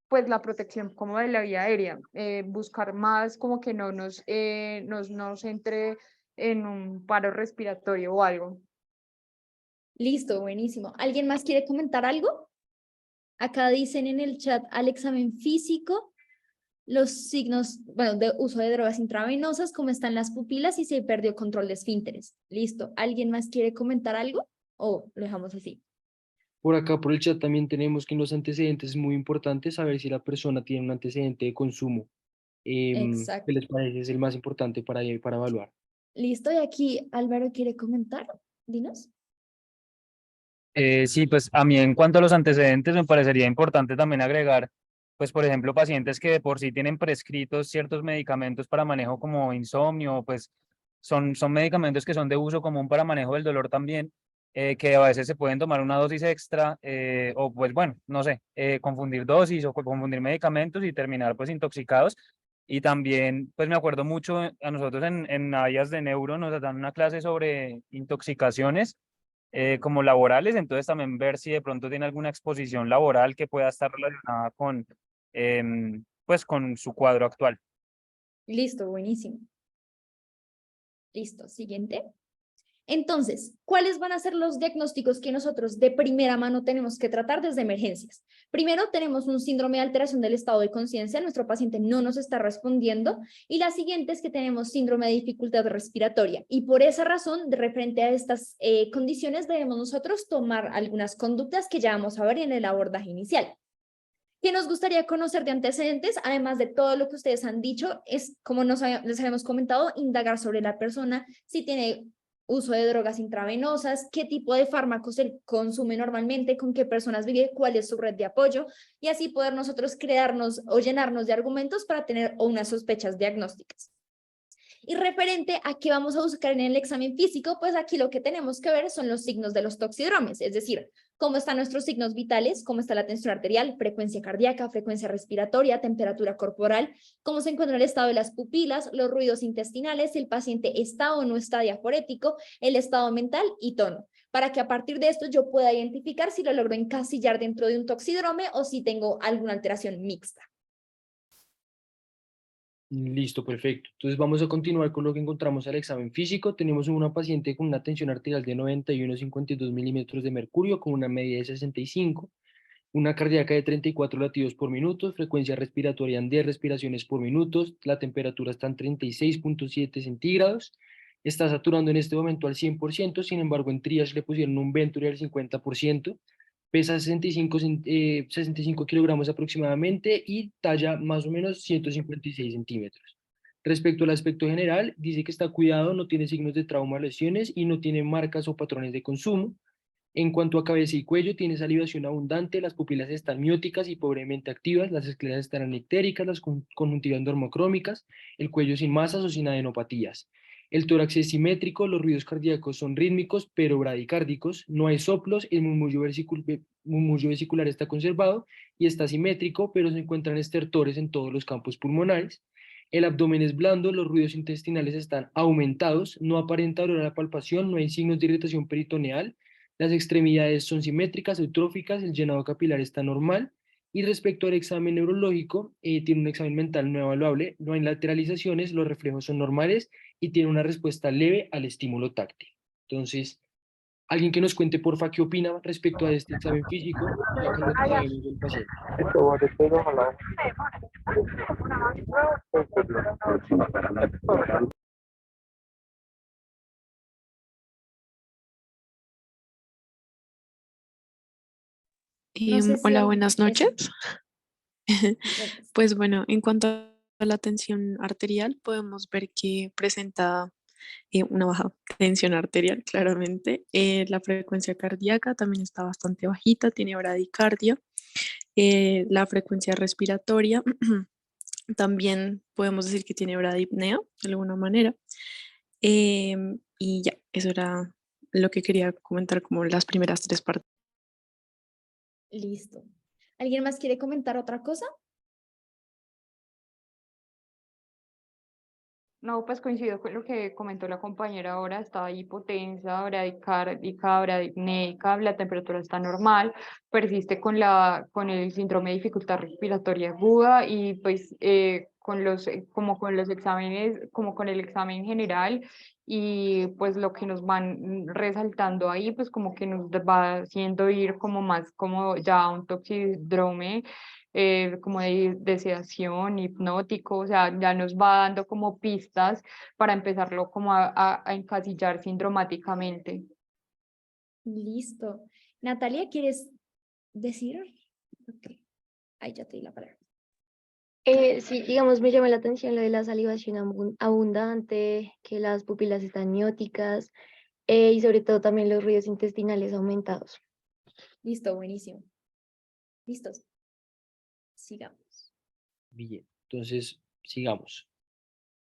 pues la protección como de la vía aérea, buscar más como que no nos entre en un paro respiratorio o algo. Listo, buenísimo. ¿Alguien más quiere comentar algo? Acá dicen en el chat al examen físico los signos, bueno, de uso de drogas intravenosas, cómo están las pupilas y si perdió control de esfínteres. Listo. ¿Alguien más quiere comentar algo? ¿O lo dejamos así? Por acá, por el chat, también tenemos que en los antecedentes es muy importante saber si la persona tiene un antecedente de consumo. ¿Qué Exacto. les parece? Es el más importante para evaluar. Listo. Y aquí Álvaro quiere comentar. Dinos. Sí, pues a mí en cuanto a los antecedentes me parecería importante también agregar, pues por ejemplo, pacientes que de por sí tienen prescritos ciertos medicamentos para manejo como insomnio, pues son medicamentos que son de uso común para manejo del dolor también, que a veces se pueden tomar una dosis extra o pues bueno, no sé, confundir dosis o confundir medicamentos y terminar pues intoxicados. Y también, pues me acuerdo mucho a nosotros en áreas de neuro nos dan una clase sobre intoxicaciones como laborales, entonces también ver si de pronto tiene alguna exposición laboral que pueda estar relacionada con, pues con su cuadro actual. Listo, buenísimo. Listo, siguiente. Entonces, ¿cuáles van a ser los diagnósticos que nosotros de primera mano tenemos que tratar desde emergencias? Primero, tenemos un síndrome de alteración del estado de conciencia, nuestro paciente no nos está respondiendo, y la siguiente es que tenemos síndrome de dificultad respiratoria, y por esa razón, de referente a estas condiciones, debemos nosotros tomar algunas conductas que ya vamos a ver en el abordaje inicial. ¿Qué nos gustaría conocer de antecedentes? Además de todo lo que ustedes han dicho, es como les habíamos comentado, indagar sobre la persona, si tiene uso de drogas intravenosas, qué tipo de fármacos él consume normalmente, con qué personas vive, cuál es su red de apoyo, y así poder nosotros crearnos o llenarnos de argumentos para tener unas sospechas diagnósticas. Y referente a qué vamos a buscar en el examen físico, pues aquí lo que tenemos que ver son los signos de los toxidromes, es decir, cómo están nuestros signos vitales, cómo está la tensión arterial, frecuencia cardíaca, frecuencia respiratoria, temperatura corporal, cómo se encuentra el estado de las pupilas, los ruidos intestinales, si el paciente está o no está diaforético, el estado mental y tono, para que a partir de esto yo pueda identificar si lo logro encasillar dentro de un toxidrome o si tengo alguna alteración mixta. Listo, perfecto. Entonces vamos a continuar con lo que encontramos al examen físico. Tenemos una paciente con una tensión arterial de 91,52 milímetros de mercurio con una media de 65, una cardíaca de 34 latidos por minuto, frecuencia respiratoria en 10 respiraciones por minuto, la temperatura está en 36,7 centígrados, está saturando en este momento al 100%, sin embargo en triage le pusieron un Venturi al 50%, pesa 65 kilogramos aproximadamente y talla más o menos 156 centímetros. Respecto al aspecto general, dice que está cuidado, no tiene signos de trauma o lesiones y no tiene marcas o patrones de consumo. En cuanto a cabeza y cuello, tiene salivación abundante, las pupilas están mióticas y pobremente activas, las escleras están ictéricas, las conjuntivas normocrómicas, el cuello sin masas o sin adenopatías. El tórax es simétrico, los ruidos cardíacos son rítmicos pero bradicárdicos, no hay soplos, el murmullo vesicular está conservado y está simétrico, pero se encuentran estertores en todos los campos pulmonares. El abdomen es blando, los ruidos intestinales están aumentados, no aparenta dolor a la palpación, no hay signos de irritación peritoneal, las extremidades son simétricas, eutróficas, el llenado capilar está normal. Y respecto al examen neurológico, tiene un examen mental no evaluable, no hay lateralizaciones, los reflejos son normales y tiene una respuesta leve al estímulo táctil. Entonces, alguien que nos cuente, porfa, qué opina respecto a este examen físico, ya con lo que sabemos del paciente. No sé si Hola, hay- buenas eso. noches. Gracias. Pues bueno, en cuanto a la tensión arterial, podemos ver que presenta una baja tensión arterial, claramente. La frecuencia cardíaca también está bastante bajita, tiene bradicardia. La frecuencia respiratoria también podemos decir que tiene bradipnea, de alguna manera. Y ya, eso era lo que quería comentar como las primeras tres partes. Listo. ¿Alguien más quiere comentar otra cosa? No, pues coincido con lo que comentó la compañera ahora, está hipotensa, bradicárdica, bradipneica, la temperatura está normal, persiste con el síndrome de dificultad respiratoria aguda y pues como con los exámenes, como con el examen general y pues lo que nos van resaltando ahí, pues como que nos va haciendo ir como más como ya a un toxidrome como de sedación, hipnótico, o sea, ya nos va dando como pistas para empezarlo como a encasillar sindromáticamente. Listo. Natalia, ¿quieres decir? Ok. Ahí ya te di la palabra. Sí, digamos, me llama la atención lo de la salivación abundante, que las pupilas están mióticas y sobre todo también los ruidos intestinales aumentados. Listo, buenísimo. Listos. Sigamos. Bien, entonces sigamos.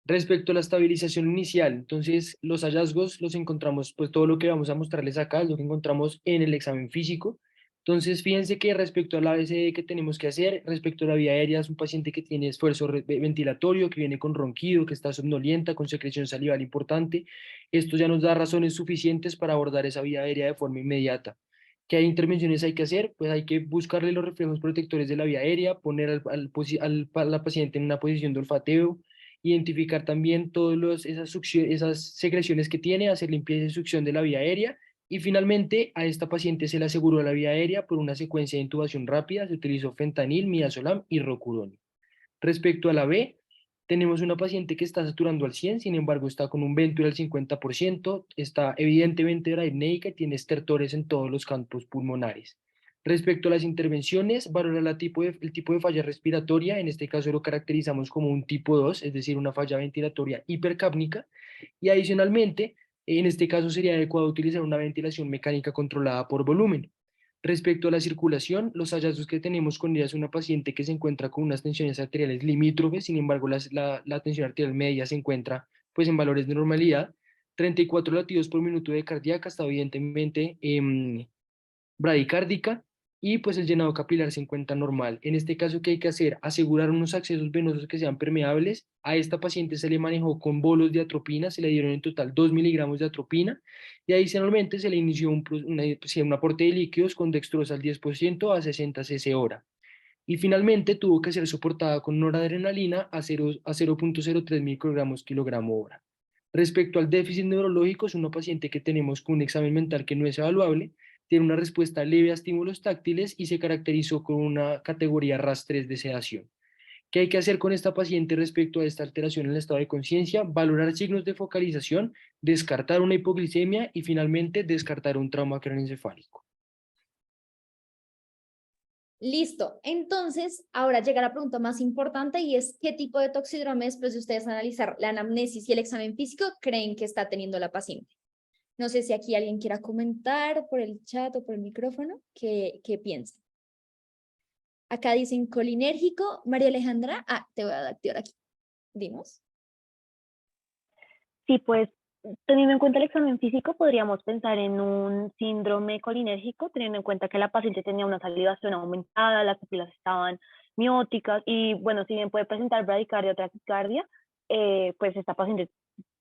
Respecto a la estabilización inicial, entonces los hallazgos los encontramos, pues todo lo que vamos a mostrarles acá es lo que encontramos en el examen físico. Entonces fíjense que respecto a la ABCD que tenemos que hacer, respecto a la vía aérea, es un paciente que tiene esfuerzo ventilatorio, que viene con ronquido, que está somnolienta, con secreción salival importante. Esto ya nos da razones suficientes para abordar esa vía aérea de forma inmediata. ¿Qué intervenciones hay que hacer? Pues hay que buscarle los reflejos protectores de la vía aérea, poner a la paciente en una posición de olfateo, identificar también todas esas secreciones que tiene, hacer limpieza y succión de la vía aérea y finalmente a esta paciente se le aseguró la vía aérea por una secuencia de intubación rápida, se utilizó fentanil, midazolam y rocuronio. Respecto a la B, tenemos una paciente que está saturando al 100, sin embargo está con un Venturi al 50%, está evidentemente braipneica y tiene estertores en todos los campos pulmonares. Respecto a las intervenciones, valorar el tipo de falla respiratoria, en este caso lo caracterizamos como un tipo 2, es decir, una falla ventilatoria hipercápnica, y adicionalmente, en este caso sería adecuado utilizar una ventilación mecánica controlada por volumen. Respecto a la circulación, los hallazgos que tenemos con ella es una paciente que se encuentra con unas tensiones arteriales limítrofes, sin embargo la tensión arterial media se encuentra pues en valores de normalidad, 34 latidos por minuto de cardíaca, está evidentemente bradicárdica, y pues el llenado capilar se encuentra normal. En este caso, ¿qué hay que hacer? Asegurar unos accesos venosos que sean permeables. A esta paciente se le manejó con bolos de atropina, se le dieron en total 2 miligramos de atropina, y adicionalmente se le inició un aporte de líquidos con dextrosa al 10% a 60 cc hora. Y finalmente tuvo que ser soportada con noradrenalina a 0.03 microgramos kilogramo hora. Respecto al déficit neurológico, es una paciente que tenemos con un examen mental que no es evaluable, tiene una respuesta leve a estímulos táctiles y se caracterizó con una categoría RAS-3 de sedación. ¿Qué hay que hacer con esta paciente respecto a esta alteración en el estado de conciencia? Valorar signos de focalización, descartar una hipoglicemia y finalmente descartar un trauma craneoencefálico. Listo. Entonces, ahora llega la pregunta más importante y es ¿qué tipo de toxidrome después de ustedes analizar la anamnesis y el examen físico creen que está teniendo la paciente? No sé si aquí alguien quiera comentar por el chat o por el micrófono, ¿qué piensa? Acá dicen colinérgico. María Alejandra, te voy a activar aquí. Dimos. Sí, pues teniendo en cuenta el examen físico, podríamos pensar en un síndrome colinérgico, teniendo en cuenta que la paciente tenía una salivación aumentada, las pupilas estaban mióticas y, bueno, si bien puede presentar bradicardia o taquicardia, pues esta paciente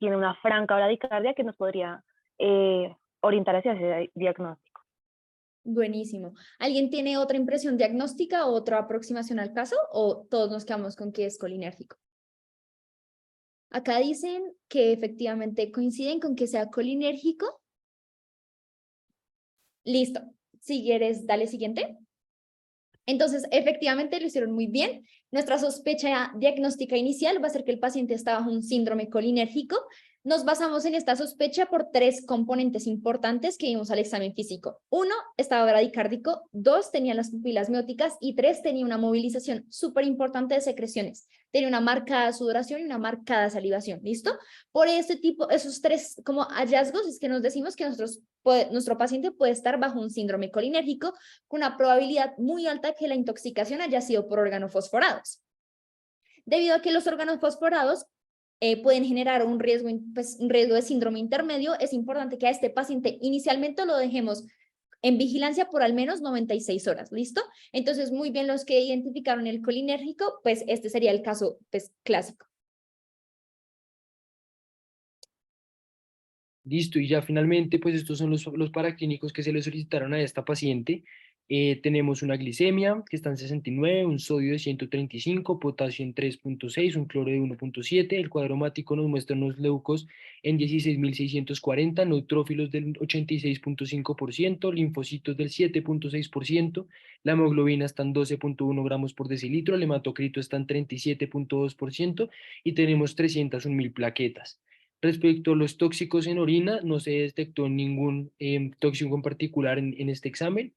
tiene una franca bradicardia que nos podría orientar hacia ese diagnóstico. Buenísimo. ¿Alguien tiene otra impresión diagnóstica o otra aproximación al caso o todos nos quedamos con que es colinérgico? Acá dicen que efectivamente coinciden con que sea colinérgico. Listo. Si quieres, dale siguiente. Entonces, efectivamente lo hicieron muy bien. Nuestra sospecha diagnóstica inicial va a ser que el paciente está bajo un síndrome colinérgico. Nos basamos en esta sospecha por 3 componentes importantes que vimos al examen físico. 1, estaba bradicárdico. 2, tenía las pupilas mióticas. Y 3, tenía una movilización súper importante de secreciones. Tenía una marcada sudoración y una marcada salivación. ¿Listo? Por esos 3 como hallazgos es que nos decimos que nuestro paciente puede estar bajo un síndrome colinérgico con una probabilidad muy alta que la intoxicación haya sido por organofosforados. Debido a que los órganos fosforados pueden generar un riesgo de síndrome intermedio, es importante que a este paciente inicialmente lo dejemos en vigilancia por al menos 96 horas, ¿listo? Entonces, muy bien los que identificaron el colinérgico, pues este sería el caso clásico. Listo, y ya finalmente, pues estos son los paraclínicos que se le solicitaron a esta paciente. Tenemos una glicemia que está en 69, un sodio de 135, potasio en 3.6, un cloro de 1.7, el cuadro hemático nos muestra unos leucos en 16.640, neutrófilos del 86.5%, linfocitos del 7.6%, la hemoglobina está en 12.1 gramos por decilitro, el hematocrito está en 37.2% y tenemos 301.000 plaquetas. Respecto a los tóxicos en orina, no se detectó ningún tóxico en particular en este examen.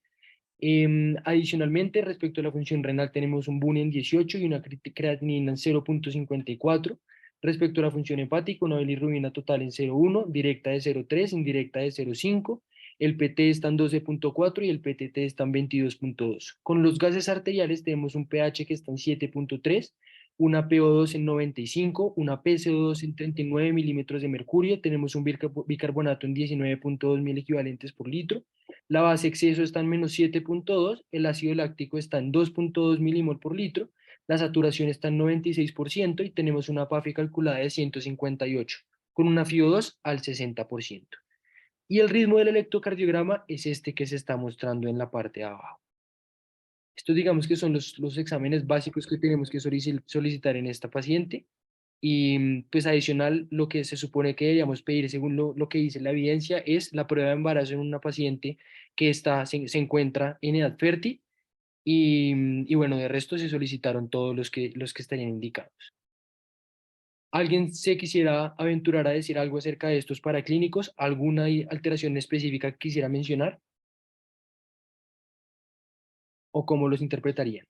Adicionalmente, respecto a la función renal, tenemos un BUN en 18 y una creatinina en 0.54. Respecto a la función hepática, una bilirrubina total en 0.1, directa de 0.3, indirecta de 0.5. El PT está en 12.4 y el PTT está en 22.2. Con los gases arteriales tenemos un pH que está en 7.3, una PO2 en 95, una PCO2 en 39 milímetros de mercurio, tenemos un bicarbonato en 19.2 mil equivalentes por litro, la base exceso está en menos 7.2, el ácido láctico está en 2.2 milimol por litro, la saturación está en 96% y tenemos una PAFI calculada de 158, con una FiO2 al 60%. Y el ritmo del electrocardiograma es este que se está mostrando en la parte de abajo. Estos digamos que son los exámenes básicos que tenemos que solicitar en esta paciente. Y pues adicional, lo que se supone que deberíamos pedir según lo que dice la evidencia es la prueba de embarazo en una paciente que se encuentra en edad fértil y bueno, de resto se solicitaron todos los que estarían indicados. ¿Alguien se quisiera aventurar a decir algo acerca de estos paraclínicos? ¿Alguna alteración específica que quisiera mencionar? o cómo los interpretarían?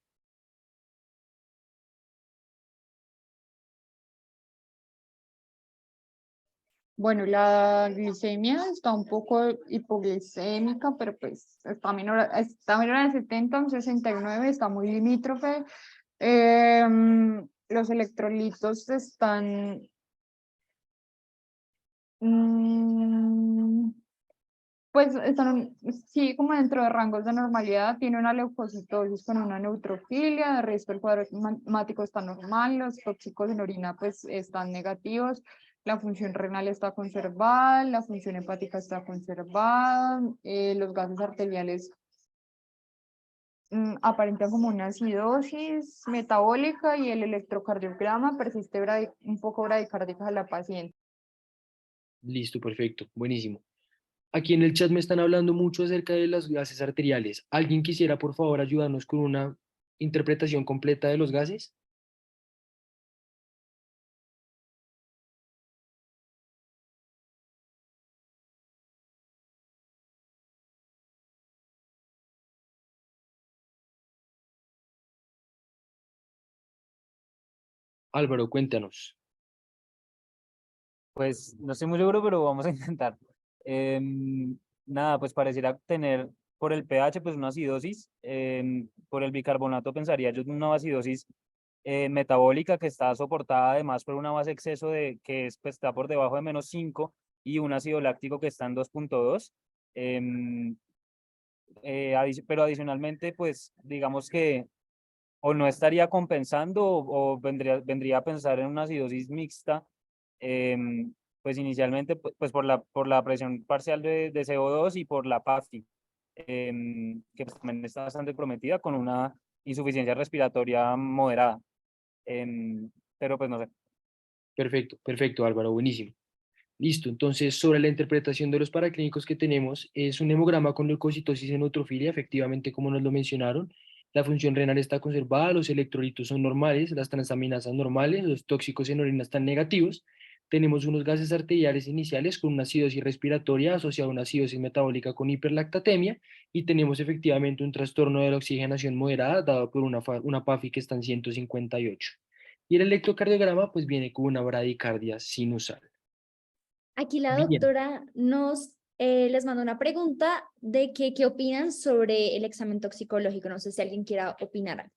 Bueno, la glicemia está un poco hipoglicémica, pero pues está menor de 70, un 69, está muy limítrofe. Los electrolitos están pues están, sí, como dentro de rangos de normalidad. Tiene una leucocitosis con una neutrofilia, de resto el cuadro hemático está normal, los tóxicos en orina pues están negativos, la función renal está conservada, la función hepática está conservada, los gases arteriales aparentan como una acidosis metabólica y el electrocardiograma persiste un poco bradicárdica a la paciente. Listo, perfecto, buenísimo. Aquí en el chat me están hablando mucho acerca de los gases arteriales. ¿Alguien quisiera, por favor, ayudarnos con una interpretación completa de los gases? Álvaro, cuéntanos. Pues no estoy muy seguro, pero vamos a intentar. Nada, pues pareciera tener por el pH pues una acidosis, por el bicarbonato pensaría yo en una acidosis metabólica que está soportada además por una base exceso que pues, está por debajo de -5 y un ácido láctico que está en 2.2. Pero adicionalmente pues digamos que o no estaría compensando o vendría a pensar en una acidosis mixta, pues inicialmente pues por la presión parcial de CO2 y por la PAFI, que pues también está bastante prometida con una insuficiencia respiratoria moderada. Pero pues no sé. Perfecto, perfecto, Álvaro, buenísimo. Listo, entonces sobre la interpretación de los paraclínicos que tenemos, es un hemograma con leucocitosis en neutrofilia, efectivamente como nos lo mencionaron. La función renal está conservada, los electrolitos son normales, las transaminasas normales, los tóxicos en orina están negativos. Tenemos unos gases arteriales iniciales con una acidosis respiratoria asociada a una acidosis metabólica con hiperlactatemia, y tenemos efectivamente un trastorno de la oxigenación moderada dado por una PAFI que está en 158. Y el electrocardiograma pues viene con una bradicardia sinusal. Aquí la Bien. doctora les manda una pregunta de qué opinan sobre el examen toxicológico. No sé si alguien quiera opinar algo.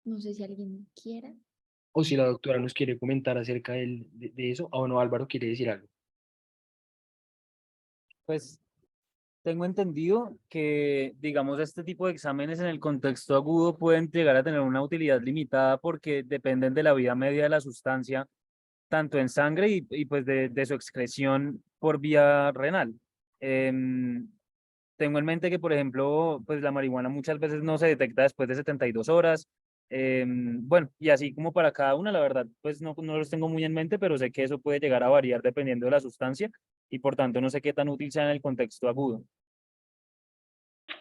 No sé si alguien quiera. O si la doctora nos quiere comentar acerca de eso. O no, Álvaro quiere decir algo. Pues tengo entendido que, digamos, este tipo de exámenes en el contexto agudo pueden llegar a tener una utilidad limitada porque dependen de la vida media de la sustancia, tanto en sangre y pues de su excreción por vía renal. Tengo en mente que, por ejemplo, pues la marihuana muchas veces no se detecta después de 72 horas. Bueno, y así como para cada una, la verdad, pues no los tengo muy en mente, pero sé que eso puede llegar a variar dependiendo de la sustancia y por tanto no sé qué tan útil sea en el contexto agudo.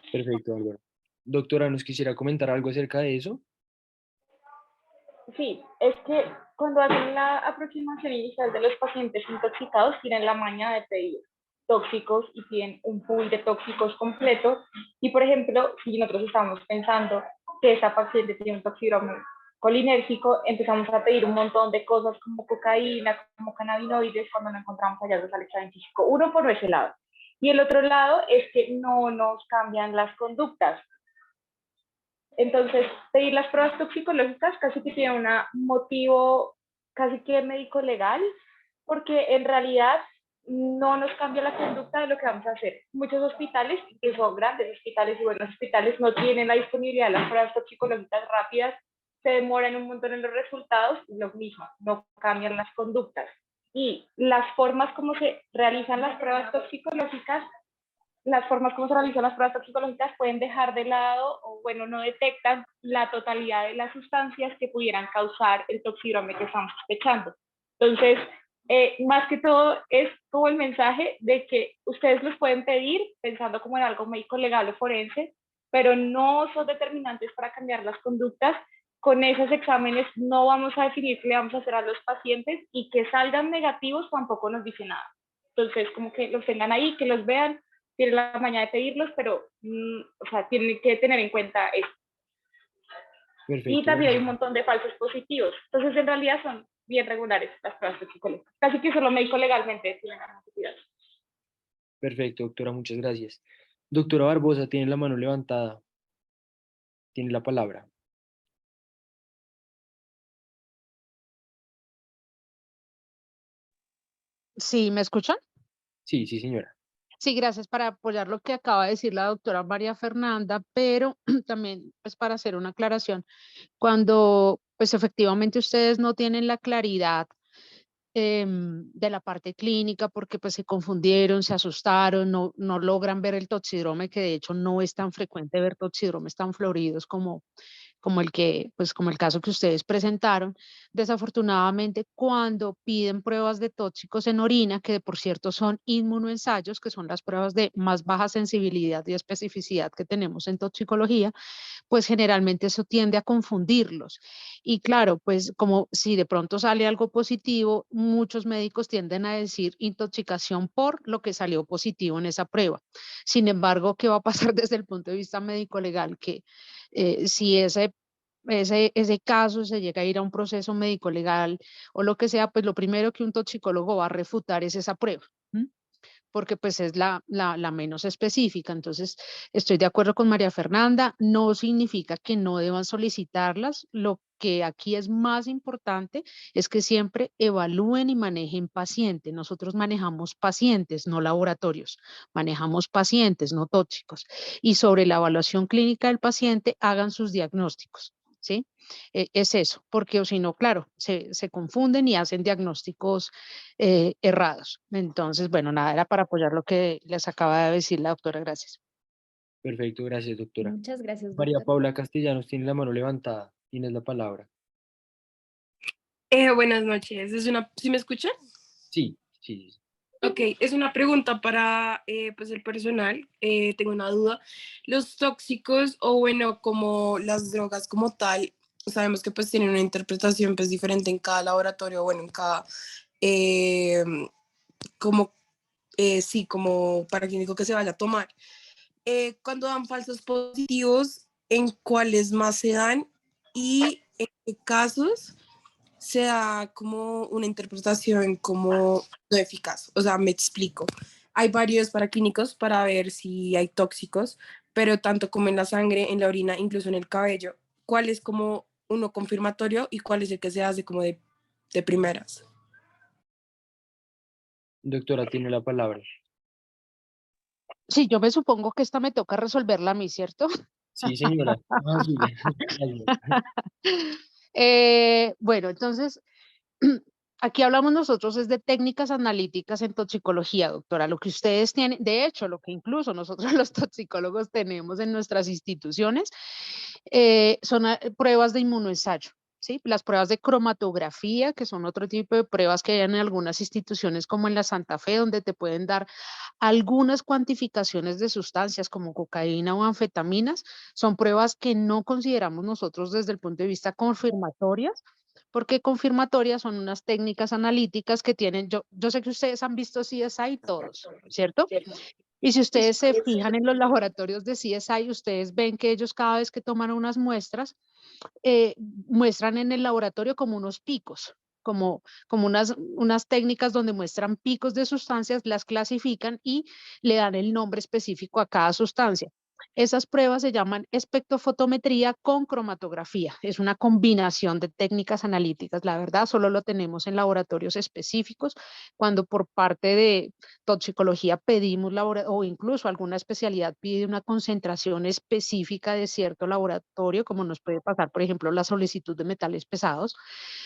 Perfecto, Álvaro. Doctora, ¿nos quisiera comentar algo acerca de eso? Sí, es que cuando hacen la aproximación inicial de los pacientes intoxicados, tienen la maña de pedir tóxicos y tienen un pool de tóxicos completo. Y, por ejemplo, si nosotros estamos pensando que esta paciente tiene un toxidrome colinérgico, empezamos a pedir un montón de cosas como cocaína, como cannabinoides, cuando no encontramos hallazgos al examen físico. Uno por ese lado. Y el otro lado es que no nos cambian las conductas. Entonces, pedir las pruebas toxicológicas casi que tiene un motivo casi que médico legal, porque en realidad no nos cambia la conducta de lo que vamos a hacer. Muchos hospitales, que son grandes hospitales y buenos hospitales, no tienen la disponibilidad de las pruebas toxicológicas rápidas, se demoran un montón en los resultados, y lo mismo, no cambian las conductas. Y las formas como se realizan las pruebas toxicológicas pueden dejar de lado o, bueno, no detectan la totalidad de las sustancias que pudieran causar el toxidrome que estamos sospechando. Entonces, más que todo es como el mensaje de que ustedes los pueden pedir pensando como en algo médico legal o forense, pero no son determinantes para cambiar las conductas con esos exámenes no vamos a definir qué le vamos a hacer a los pacientes y que salgan negativos tampoco nos dice nada. Entonces, como que los tengan ahí, que los vean, tienen la mañana de pedirlos, pero o sea, tienen que tener en cuenta eso. Perfecto. Y también hay un montón de falsos positivos. Entonces, en realidad son bien regulares las pruebas toxicológicas. Casi que solo médico legalmente tienen la necesidad. Perfecto, doctora, muchas gracias. Doctora Barbosa, tiene la mano levantada. Tiene la palabra. Sí, ¿me escuchan? Sí, sí, señora. Sí, gracias para apoyar lo que acaba de decir la doctora María Fernanda, pero también pues para hacer una aclaración, cuando pues efectivamente ustedes no tienen la claridad de la parte clínica porque pues se confundieron, se asustaron, no logran ver el toxidrome, que de hecho no es tan frecuente ver toxidromes tan floridos como el que, pues como el caso que ustedes presentaron. Desafortunadamente, cuando piden pruebas de tóxicos en orina, que por cierto son inmunoensayos, que son las pruebas de más baja sensibilidad y especificidad que tenemos en toxicología, pues generalmente eso tiende a confundirlos. Y claro, pues como si de pronto sale algo positivo, muchos médicos tienden a decir intoxicación por lo que salió positivo en esa prueba. Sin embargo, ¿qué va a pasar desde el punto de vista médico-legal? Que si ese caso se llega a ir a un proceso médico-legal o lo que sea, pues lo primero que un toxicólogo va a refutar es esa prueba. Porque pues es la menos específica. Entonces, estoy de acuerdo con María Fernanda, no significa que no deban solicitarlas, lo que aquí es más importante es que siempre evalúen y manejen pacientes. Nosotros manejamos pacientes, no laboratorios, manejamos pacientes, no tóxicos. Y sobre la evaluación clínica del paciente, hagan sus diagnósticos, ¿sí? Es eso, porque o si no, claro, se confunden y hacen diagnósticos errados. Entonces, bueno, nada, era para apoyar lo que les acaba de decir la doctora, gracias. Perfecto, gracias, doctora. Muchas gracias, María doctor. Paula Castellanos tiene la mano levantada. Tienes la palabra. Buenas noches. ¿Sí me escuchan? Sí, sí. Ok, es una pregunta para pues el personal. Tengo una duda. Los tóxicos o bueno, como las drogas como tal, sabemos que pues tienen una interpretación pues diferente en cada laboratorio, bueno, en cada, eh, como, sí, como para clínico que se vaya a tomar. Cuando dan falsos positivos, ¿en cuáles más se dan y en qué casos se da como una interpretación como no eficaz? O sea, me explico. Hay varios paraclínicos para ver si hay tóxicos, pero tanto como en la sangre, en la orina, incluso en el cabello. ¿Cuál es como uno confirmatorio y cuál es el que se hace como de primeras? Doctora, tiene la palabra. Sí, yo me supongo que esta me toca resolverla a mí, ¿cierto? Sí, señora. Ah, sí. Bueno, entonces, aquí hablamos nosotros es de técnicas analíticas en toxicología, doctora. Lo que ustedes tienen, de hecho, lo que incluso nosotros los toxicólogos tenemos en nuestras instituciones, son pruebas de inmunoensayo. ¿Sí? Las pruebas de cromatografía, que son otro tipo de pruebas que hay en algunas instituciones como en la Santa Fe, donde te pueden dar algunas cuantificaciones de sustancias como cocaína o anfetaminas, son pruebas que no consideramos nosotros desde el punto de vista confirmatorias, porque confirmatorias son unas técnicas analíticas que tienen, yo sé que ustedes han visto CSI todos, ¿cierto? Y si ustedes se fijan en los laboratorios de CSI, ustedes ven que ellos cada vez que toman unas muestras, muestran en el laboratorio como unos picos, como unas técnicas donde muestran picos de sustancias, las clasifican y le dan el nombre específico a cada sustancia. Esas pruebas se llaman espectrofotometría con cromatografía. Es una combinación de técnicas analíticas. La verdad, solo lo tenemos en laboratorios específicos. Cuando por parte de toxicología pedimos o incluso alguna especialidad pide una concentración específica de cierto laboratorio, como nos puede pasar, por ejemplo, la solicitud de metales pesados,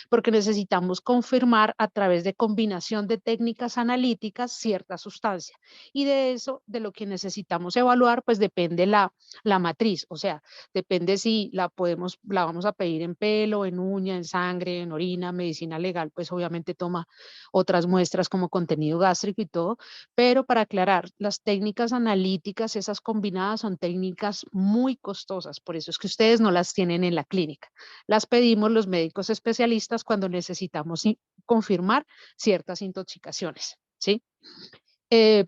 porque necesitamos confirmar a través de combinación de técnicas analíticas cierta sustancia. Y de eso, de lo que necesitamos evaluar, pues depende depende la matriz, o sea, depende si la vamos a pedir en pelo, en uña, en sangre, en orina, medicina legal, pues obviamente toma otras muestras como contenido gástrico y todo, pero para aclarar, las técnicas analíticas, esas combinadas son técnicas muy costosas, por eso es que ustedes no las tienen en la clínica, las pedimos los médicos especialistas cuando necesitamos confirmar ciertas intoxicaciones, ¿sí?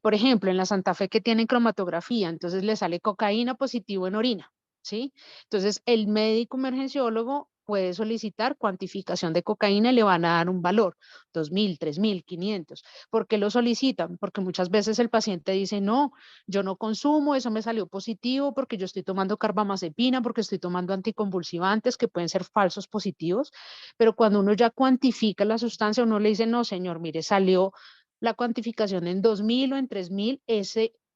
Por ejemplo, en la Santa Fe que tienen cromatografía, entonces le sale cocaína positivo en orina, ¿sí? Entonces el médico emergenciólogo puede solicitar cuantificación de cocaína y le van a dar un valor, 2.000, 3.000, 500. ¿Por qué lo solicitan? Porque muchas veces el paciente dice, no, yo no consumo, eso me salió positivo porque yo estoy tomando carbamazepina, porque estoy tomando anticonvulsivantes que pueden ser falsos positivos, pero cuando uno ya cuantifica la sustancia, uno le dice, no, señor, mire, salió la cuantificación en 2.000 o en 3.000,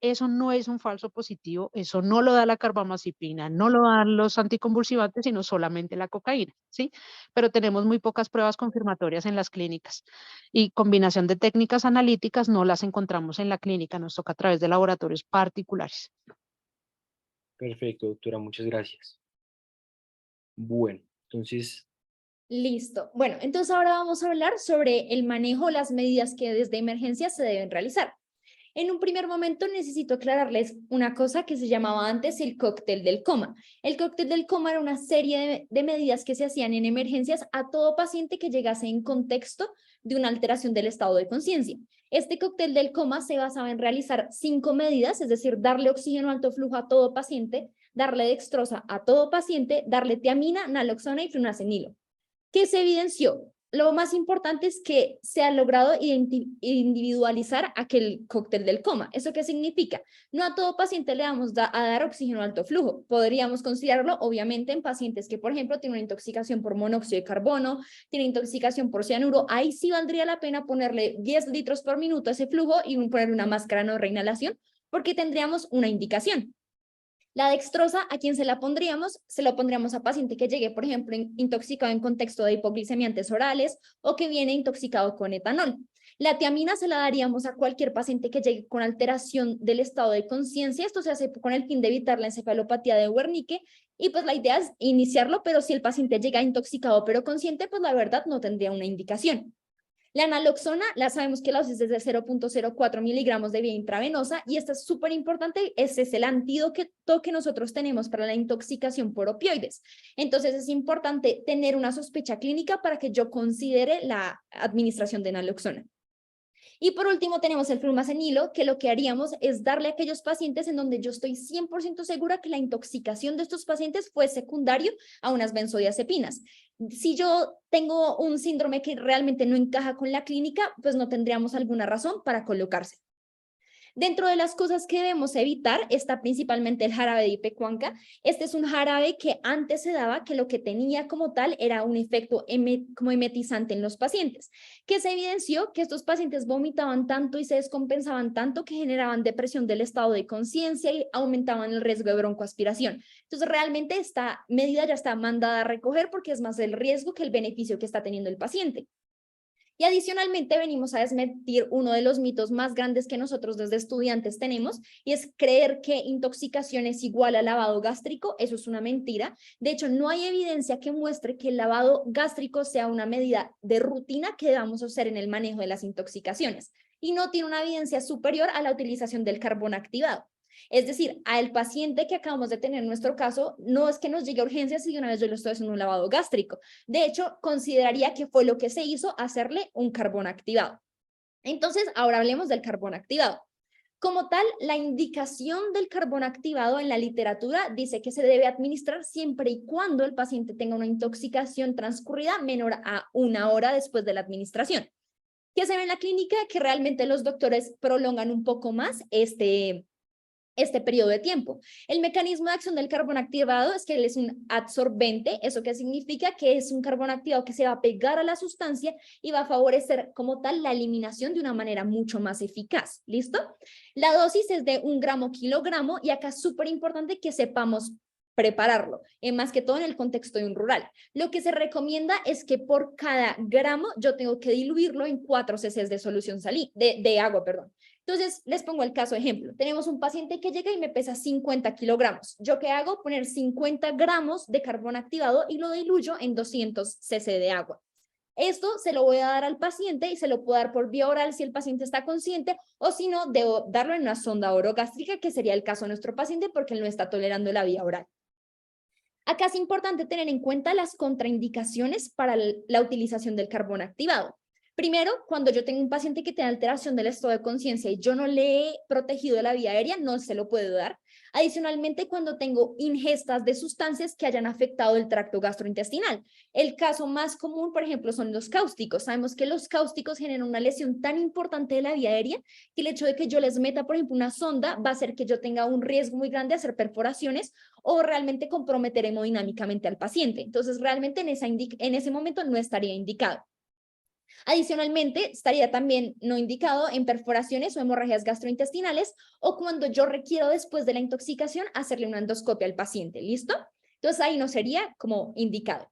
eso no es un falso positivo, eso no lo da la carbamazepina, no lo dan los anticonvulsivantes, sino solamente la cocaína, ¿sí? Pero tenemos muy pocas pruebas confirmatorias en las clínicas y combinación de técnicas analíticas no las encontramos en la clínica, nos toca a través de laboratorios particulares. Perfecto, doctora, muchas gracias. Bueno, entonces, Listo. Bueno, entonces ahora vamos a hablar sobre el manejo, las medidas que desde emergencia se deben realizar. En un primer momento necesito aclararles una cosa que se llamaba antes el cóctel del coma. El cóctel del coma era una serie de medidas que se hacían en emergencias a todo paciente que llegase en contexto de una alteración del estado de conciencia. Este cóctel del coma se basaba en realizar 5 medidas, es decir, darle oxígeno alto flujo a todo paciente, darle dextrosa a todo paciente, darle tiamina, naloxona y flunacenilo. ¿Qué se evidenció? Lo más importante es que se ha logrado individualizar aquel cóctel del coma. ¿Eso qué significa? No a todo paciente le vamos a dar oxígeno alto flujo. Podríamos considerarlo, obviamente, en pacientes que, por ejemplo, tienen una intoxicación por monóxido de carbono, tienen intoxicación por cianuro. Ahí sí valdría la pena ponerle 10 litros por minuto a ese flujo y poner una máscara no reinhalación, porque tendríamos una indicación. La dextrosa, ¿a quién se la pondríamos? Se lo pondríamos a paciente que llegue, por ejemplo, intoxicado en contexto de hipoglicemiantes orales o que viene intoxicado con etanol. La tiamina se la daríamos a cualquier paciente que llegue con alteración del estado de conciencia. Esto se hace con el fin de evitar la encefalopatía de Wernicke y pues la idea es iniciarlo, pero si el paciente llega intoxicado pero consciente, pues la verdad no tendría una indicación. La naloxona, la sabemos que la dosis es de 0.04 miligramos de vía intravenosa y esta es súper importante, este es el antídoto que nosotros tenemos para la intoxicación por opioides. Entonces es importante tener una sospecha clínica para que yo considere la administración de naloxona. Y por último tenemos el flumacenilo, que lo que haríamos es darle a aquellos pacientes en donde yo estoy 100% segura que la intoxicación de estos pacientes fue secundario a unas benzodiazepinas. Si yo tengo un síndrome que realmente no encaja con la clínica, pues no tendríamos alguna razón para colocarse. Dentro de las cosas que debemos evitar está principalmente el jarabe de ipecuanca. Este es un jarabe que antes se daba que lo que tenía como tal era un efecto como emetizante en los pacientes, que se evidenció que estos pacientes vomitaban tanto y se descompensaban tanto que generaban depresión del estado de conciencia y aumentaban el riesgo de broncoaspiración. Entonces realmente esta medida ya está mandada a recoger porque es más el riesgo que el beneficio que está teniendo el paciente. Y adicionalmente venimos a desmentir uno de los mitos más grandes que nosotros desde estudiantes tenemos, y es creer que intoxicación es igual a lavado gástrico. Eso es una mentira. De hecho, no hay evidencia que muestre que el lavado gástrico sea una medida de rutina que debamos hacer en el manejo de las intoxicaciones, y no tiene una evidencia superior a la utilización del carbón activado. Es decir, al paciente que acabamos de tener en nuestro caso, no es que nos llegue a urgencias si una vez yo le estoy haciendo un lavado gástrico. De hecho, consideraría que fue lo que se hizo hacerle un carbón activado. Entonces, ahora hablemos del carbón activado. Como tal, la indicación del carbón activado en la literatura dice que se debe administrar siempre y cuando el paciente tenga una intoxicación transcurrida menor a 1 hora después de la administración. ¿Qué se ve en la clínica? Que realmente los doctores prolongan un poco más este periodo de tiempo. El mecanismo de acción del carbón activado es que él es un absorbente. ¿Eso qué significa? Que es un carbón activado que se va a pegar a la sustancia y va a favorecer como tal la eliminación de una manera mucho más eficaz. ¿Listo? La dosis es de 1 gramo kilogramo y acá es súper importante que sepamos prepararlo, más que todo en el contexto de un rural. Lo que se recomienda es que por cada gramo yo tengo que diluirlo en 4 cc de solución de agua, perdón. Entonces, les pongo el caso ejemplo. Tenemos un paciente que llega y me pesa 50 kilogramos. ¿Yo qué hago? Poner 50 gramos de carbón activado y lo diluyo en 200 cc de agua. Esto se lo voy a dar al paciente y se lo puedo dar por vía oral si el paciente está consciente, o si no, debo darlo en una sonda orogástrica, que sería el caso de nuestro paciente porque él no está tolerando la vía oral. Acá es importante tener en cuenta las contraindicaciones para la utilización del carbón activado. Primero, cuando yo tengo un paciente que tiene alteración del estado de conciencia y yo no le he protegido la vía aérea, no se lo puedo dar. Adicionalmente, cuando tengo ingestas de sustancias que hayan afectado el tracto gastrointestinal. El caso más común, por ejemplo, son los cáusticos. Sabemos que los cáusticos generan una lesión tan importante de la vía aérea que el hecho de que yo les meta, por ejemplo, una sonda va a hacer que yo tenga un riesgo muy grande de hacer perforaciones o realmente comprometer hemodinámicamente al paciente. Entonces, realmente en ese momento no estaría indicado. Adicionalmente, estaría también no indicado en perforaciones o hemorragias gastrointestinales o cuando yo requiero después de la intoxicación hacerle una endoscopia al paciente, ¿listo? Entonces ahí no sería como indicado.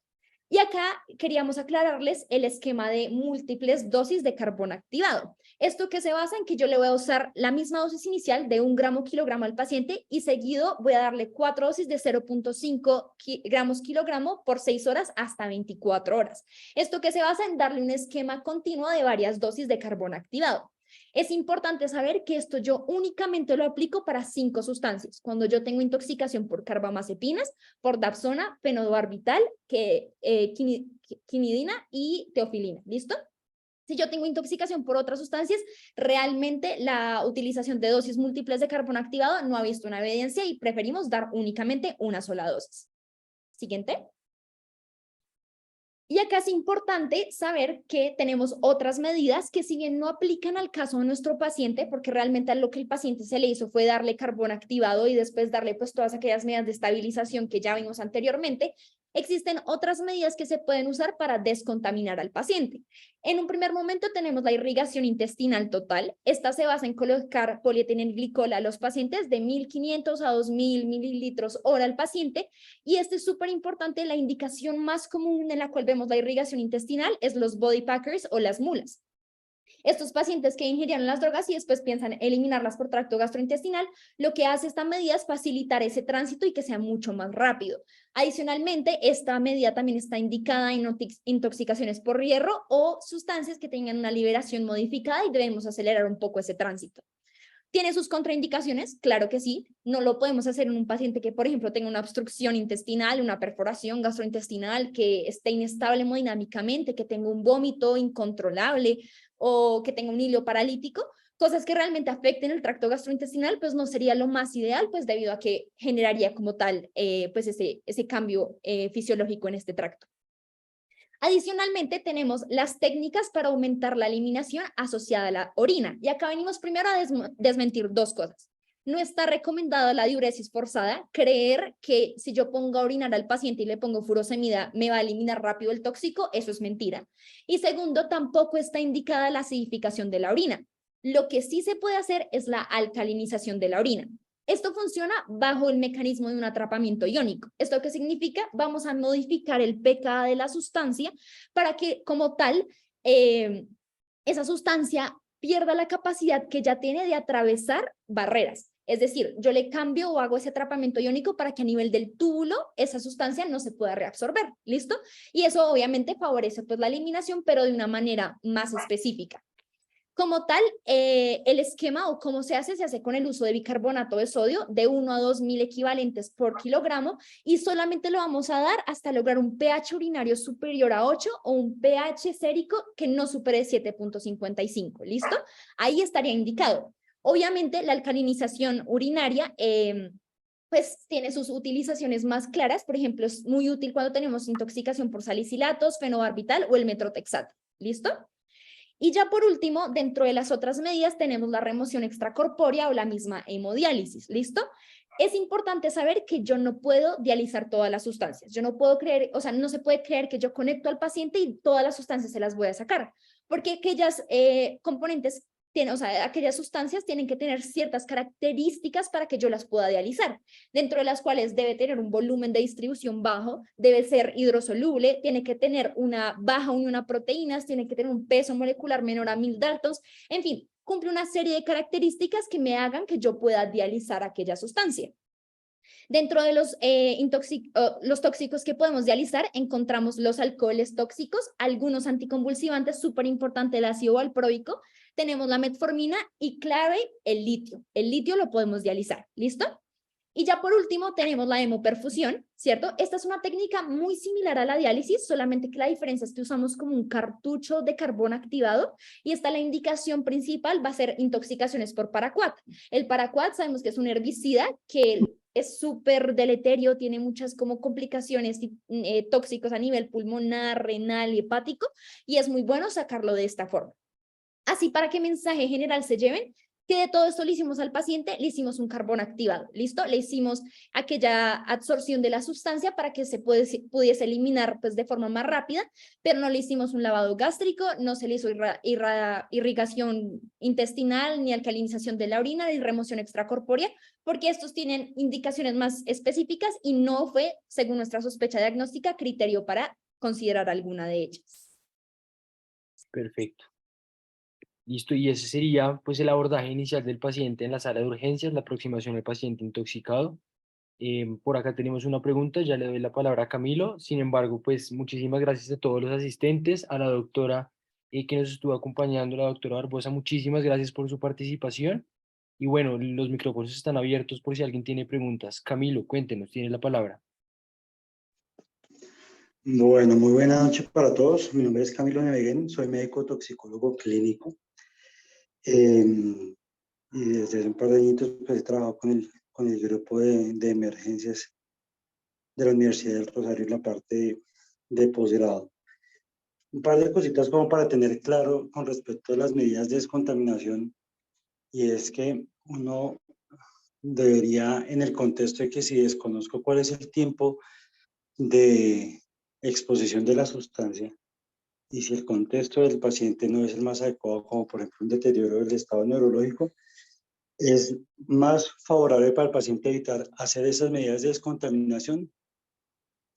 Y acá queríamos aclararles el esquema de múltiples dosis de carbón activado. Esto que se basa en que yo le voy a usar la misma dosis inicial de 1 gramo kilogramo al paciente y seguido voy a darle 4 dosis de 0.5 gramos kilogramo por 6 horas hasta 24 horas. Esto que se basa en darle un esquema continuo de varias dosis de carbón activado. Es importante saber que esto yo únicamente lo aplico para 5 sustancias. Cuando yo tengo intoxicación por carbamazepinas, por dapsona, fenobarbital, quinidina y teofilina. ¿Listo? Si yo tengo intoxicación por otras sustancias, realmente la utilización de dosis múltiples de carbón activado no ha visto una evidencia y preferimos dar únicamente una sola dosis. Siguiente. Y acá es importante saber que tenemos otras medidas que si bien no aplican al caso de nuestro paciente, porque realmente a lo que el paciente se le hizo fue darle carbón activado y después darle pues todas aquellas medidas de estabilización que ya vimos anteriormente, existen otras medidas que se pueden usar para descontaminar al paciente. En un primer momento tenemos la irrigación intestinal total. Esta se basa en colocar polietilenglicol a los pacientes de 1.500 a 2.000 mililitros hora al paciente. Y este es súper importante, la indicación más común en la cual vemos la irrigación intestinal es los body packers o las mulas. Estos pacientes que ingirieron las drogas y después piensan eliminarlas por tracto gastrointestinal, lo que hace esta medida es facilitar ese tránsito y que sea mucho más rápido. Adicionalmente, esta medida también está indicada en intoxicaciones por hierro o sustancias que tengan una liberación modificada y debemos acelerar un poco ese tránsito. ¿Tiene sus contraindicaciones? Claro que sí. No lo podemos hacer en un paciente que, por ejemplo, tenga una obstrucción intestinal, una perforación gastrointestinal, que esté inestable hemodinámicamente, que tenga un vómito incontrolable o que tenga un hilo paralítico. Cosas que realmente afecten el tracto gastrointestinal, pues no sería lo más ideal, pues debido a que generaría como tal, pues ese cambio fisiológico en este tracto. Adicionalmente, tenemos las técnicas para aumentar la eliminación asociada a la orina. Y acá venimos primero a desmentir dos cosas. No está recomendada la diuresis forzada. Creer que si yo pongo a orinar al paciente y le pongo furosemida, me va a eliminar rápido el tóxico, eso es mentira. Y segundo, tampoco está indicada la acidificación de la orina. Lo que sí se puede hacer es la alcalinización de la orina. Esto funciona bajo el mecanismo de un atrapamiento iónico. ¿Esto qué significa? Vamos a modificar el pKa de la sustancia para que, como tal, esa sustancia pierda la capacidad que ya tiene de atravesar barreras. Es decir, yo le cambio o hago ese atrapamiento iónico para que a nivel del túbulo esa sustancia no se pueda reabsorber. ¿Listo? Y eso obviamente favorece pues, la eliminación, pero de una manera más específica. Como tal, el esquema o cómo se hace con el uso de bicarbonato de sodio de 1 a 2.000 equivalentes por kilogramo y solamente lo vamos a dar hasta lograr un pH urinario superior a 8 o un pH sérico que no supere 7.55, ¿listo? Ahí estaría indicado. Obviamente, la alcalinización urinaria pues tiene sus utilizaciones más claras. Por ejemplo, es muy útil cuando tenemos intoxicación por salicilatos, fenobarbital o el metrotexato, ¿listo? Y ya por último, dentro de las otras medidas tenemos la remoción extracorpórea o la misma hemodiálisis, ¿listo? Es importante saber que yo no puedo dializar todas las sustancias. Yo no puedo creer, o sea, no se puede creer que yo conecto al paciente y todas las sustancias se las voy a sacar, porque aquellas componentes o sea, aquellas sustancias tienen que tener ciertas características para que yo las pueda dializar, dentro de las cuales debe tener un volumen de distribución bajo, debe ser hidrosoluble, tiene que tener una baja unión a proteínas, tiene que tener un peso molecular menor a 1000 Daltons, en fin, cumple una serie de características que me hagan que yo pueda dializar aquella sustancia. Dentro de los tóxicos que podemos dializar, encontramos los alcoholes tóxicos, algunos anticonvulsivantes, súper importante el ácido valproico, tenemos la metformina y clave el litio. El litio lo podemos dializar, ¿listo? Y ya por último tenemos la hemoperfusión, ¿cierto? Esta es una técnica muy similar a la diálisis, solamente que la diferencia es que usamos como un cartucho de carbón activado y esta la indicación principal va a ser intoxicaciones por paraquat. El paraquat sabemos que es un herbicida que es súper deleterio, tiene muchas como complicaciones tóxicos a nivel pulmonar, renal y hepático y es muy bueno sacarlo de esta forma. Así para que mensaje general se lleven, que de todo esto le hicimos al paciente, le hicimos un carbón activado, ¿listo? Le hicimos aquella absorción de la sustancia para que se pudiese eliminar pues, de forma más rápida, pero no le hicimos un lavado gástrico, no se le hizo irrigación intestinal, ni alcalinización de la orina, ni remoción extracorpórea, porque estos tienen indicaciones más específicas y no fue, según nuestra sospecha diagnóstica, criterio para considerar alguna de ellas. Perfecto. Listo, y ese sería pues el abordaje inicial del paciente en la sala de urgencias, la aproximación al paciente intoxicado. Por acá tenemos una pregunta, ya le doy la palabra a Camilo. Sin embargo, pues muchísimas gracias a todos los asistentes, a la doctora que nos estuvo acompañando, la doctora Barbosa, muchísimas gracias por su participación. Y bueno, los micrófonos están abiertos por si alguien tiene preguntas. Camilo, cuéntenos, tiene la palabra. Bueno, muy buena noche para todos. Mi nombre es Camilo Neveguén, soy médico toxicólogo clínico. Y desde hace un par de añitos pues, he trabajado con el grupo de emergencias de la Universidad del Rosario en la parte de posgrado. Un par de cositas como para tener claro con respecto a las medidas de descontaminación, y es que uno debería, en el contexto de que si desconozco cuál es el tiempo de exposición de la sustancia, y si el contexto del paciente no es el más adecuado, como por ejemplo un deterioro del estado neurológico, es más favorable para el paciente evitar hacer esas medidas de descontaminación,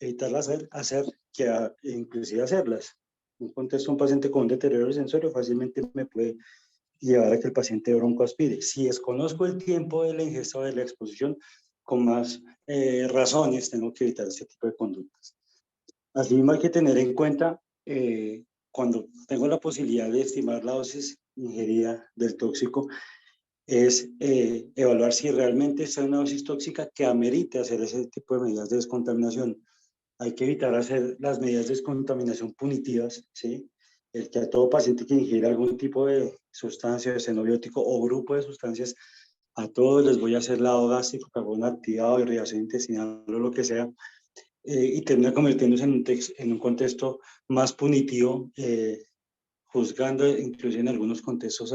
evitarlas hacer que inclusive hacerlas. En un contexto, un paciente con un deterioro sensorio fácilmente me puede llevar a que el paciente broncoaspire. Si desconozco el tiempo de la ingesta o de la exposición, con más razones tengo que evitar ese tipo de conductas. Asimismo hay que tener en cuenta cuando tengo la posibilidad de estimar la dosis ingerida del tóxico, es evaluar si realmente está en una dosis tóxica que amerite hacer ese tipo de medidas de descontaminación. Hay que evitar hacer las medidas de descontaminación punitivas, ¿sí? El que a todo paciente que ingiere algún tipo de sustancia, de xenobiótico o grupo de sustancias, a todos les voy a hacer lavado gástrico, carbón activado, irrigación intestinal o lo que sea, y termina convirtiéndose en un contexto más punitivo, juzgando incluso en algunos contextos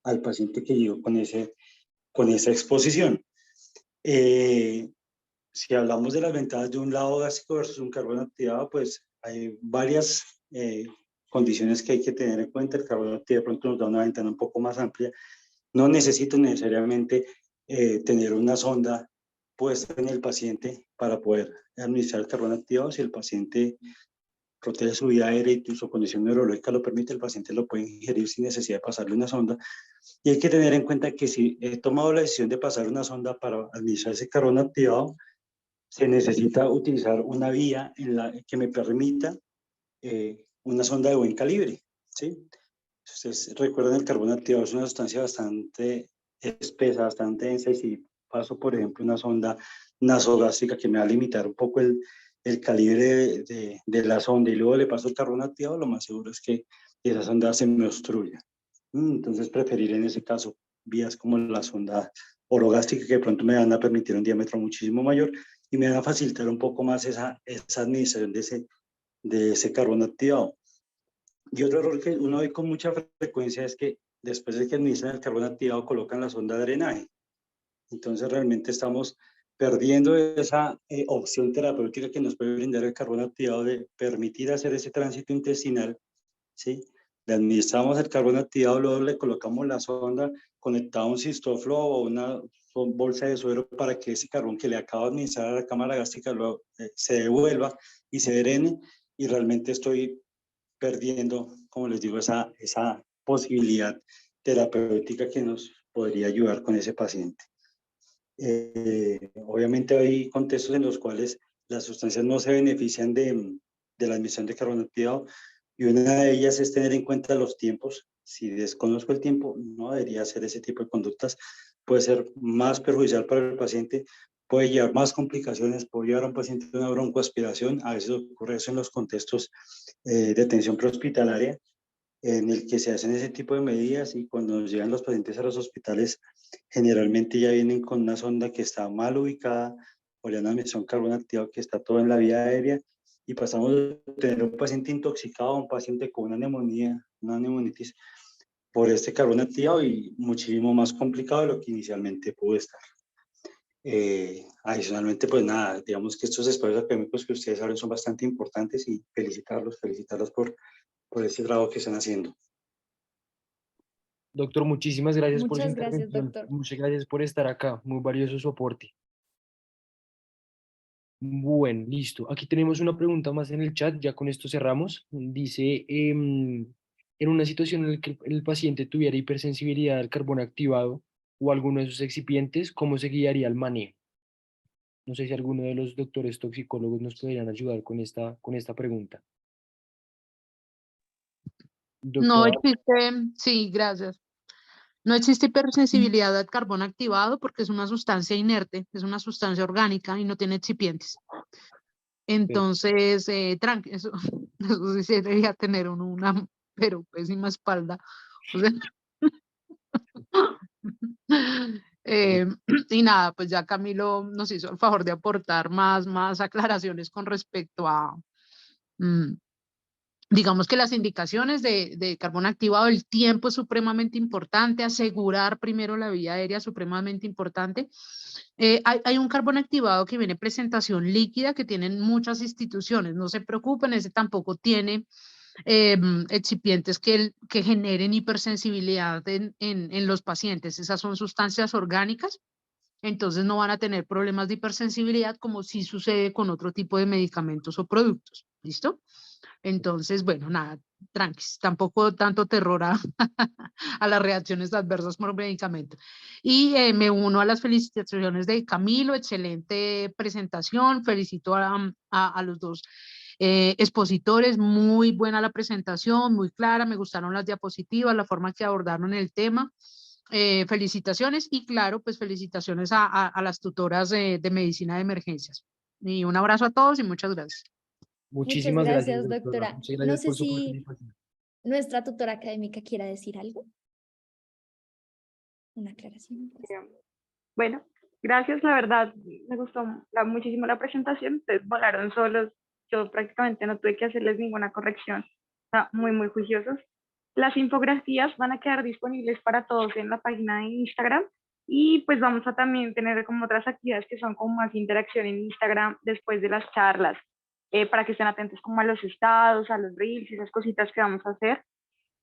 al paciente que llegó con esa exposición. Si hablamos de las ventajas de un lavado gástrico versus un carbón activado, pues hay varias condiciones que hay que tener en cuenta. El carbón activado de pronto nos da una ventana un poco más amplia. No necesito necesariamente tener una sonda puesta en el paciente para poder administrar el carbón activado. Si el paciente protege su vía aérea y su condición neurológica lo permite, el paciente lo puede ingerir sin necesidad de pasarle una sonda. Y hay que tener en cuenta que si he tomado la decisión de pasar una sonda para administrar ese carbón activado, se necesita utilizar una vía en la que me permita una sonda de buen calibre, ¿sí? Ustedes recuerdan, el carbón activado es una sustancia bastante espesa, bastante densa, y si paso, por ejemplo, una sonda nasogástrica que me va a limitar un poco el calibre de la sonda, y luego le paso el carbón activado, lo más seguro es que esa sonda se me obstruya. Entonces, preferir en ese caso vías como la sonda orogástrica, que de pronto me van a permitir un diámetro muchísimo mayor y me van a facilitar un poco más esa administración de ese carbón activado. Y otro error que uno ve con mucha frecuencia es que después de que administran el carbón activado colocan la sonda de drenaje. Entonces realmente estamos perdiendo esa opción terapéutica que nos puede brindar el carbón activado de permitir hacer ese tránsito intestinal, ¿sí? Le administramos el carbón activado, luego le colocamos la sonda conectada a un cistóflo o una bolsa de suero para que ese carbón que le acabo de administrar a la cámara gástrica luego, se devuelva y se drene, y realmente estoy perdiendo, como les digo, esa posibilidad terapéutica que nos podría ayudar con ese paciente. Obviamente hay contextos en los cuales las sustancias no se benefician de la admisión de carbono activado, y una de ellas es tener en cuenta los tiempos. Si desconozco el tiempo, no debería hacer ese tipo de conductas. Puede ser más perjudicial para el paciente, puede llevar más complicaciones, puede llevar a un paciente a una broncoaspiración. A veces ocurre eso en los contextos de atención prehospitalaria, en el que se hacen ese tipo de medidas, y cuando nos llegan los pacientes a los hospitales, generalmente ya vienen con una sonda que está mal ubicada, o ya una admisión carbono activado que está todo en la vía aérea, y pasamos de tener un paciente intoxicado a un paciente con una neumonía, una neumonitis, por este carbono activado, y muchísimo más complicado de lo que inicialmente pudo estar. Adicionalmente, pues nada, digamos que estos espacios académicos que ustedes abren son bastante importantes, y felicitarlos por ese trabajo que están haciendo. Doctor, muchísimas gracias por su Muchas gracias, intervención. doctor. Muchas gracias por estar acá. Muy valioso su aporte. Bueno, listo. Aquí tenemos una pregunta más en el chat. Ya con esto cerramos. Dice, en una situación en la que el paciente tuviera hipersensibilidad al carbono activado o alguno de sus excipientes, ¿cómo se guiaría el manejo? No sé si alguno de los doctores toxicólogos nos podrían ayudar con esta pregunta. No Doctora. existe, sí, gracias. No existe hipersensibilidad al carbono activado porque es una sustancia inerte, es una sustancia orgánica y no tiene excipientes. Entonces, tranqui, eso sí se debería tener una pero pésima espalda. O sea, y nada, pues ya Camilo nos hizo el favor de aportar más aclaraciones con respecto a, digamos que las indicaciones de carbono activado, el tiempo es supremamente importante, asegurar primero la vía aérea es supremamente importante. Hay un carbono activado que viene en presentación líquida que tienen muchas instituciones, no se preocupen, ese tampoco tiene excipientes que generen hipersensibilidad en los pacientes, esas son sustancias orgánicas, entonces no van a tener problemas de hipersensibilidad como sí sucede con otro tipo de medicamentos o productos, ¿listo? Entonces, bueno, nada, tranquis, tampoco tanto terror a las reacciones adversas por medicamento. Y me uno a las felicitaciones de Camilo, excelente presentación, felicito a los dos expositores, muy buena la presentación, muy clara, me gustaron las diapositivas, la forma que abordaron el tema. Felicitaciones y claro, pues felicitaciones a las tutoras de medicina de emergencias. Y un abrazo a todos y muchas gracias. Muchas Muchísimas gracias, gracias, doctora. doctora. Muchas No gracias sé por su si participación. nuestra tutora académica quiera decir algo. Una aclaración. Bueno, gracias, la verdad me gustó muchísimo la presentación, ustedes volaron solos, yo prácticamente no tuve que hacerles ninguna corrección, está muy juiciosos. Las infografías van a quedar disponibles para todos en la página de Instagram, y pues vamos a también tener como otras actividades que son como más interacción en Instagram después de las charlas, para que estén atentos como a los estados, a los reels y esas cositas que vamos a hacer.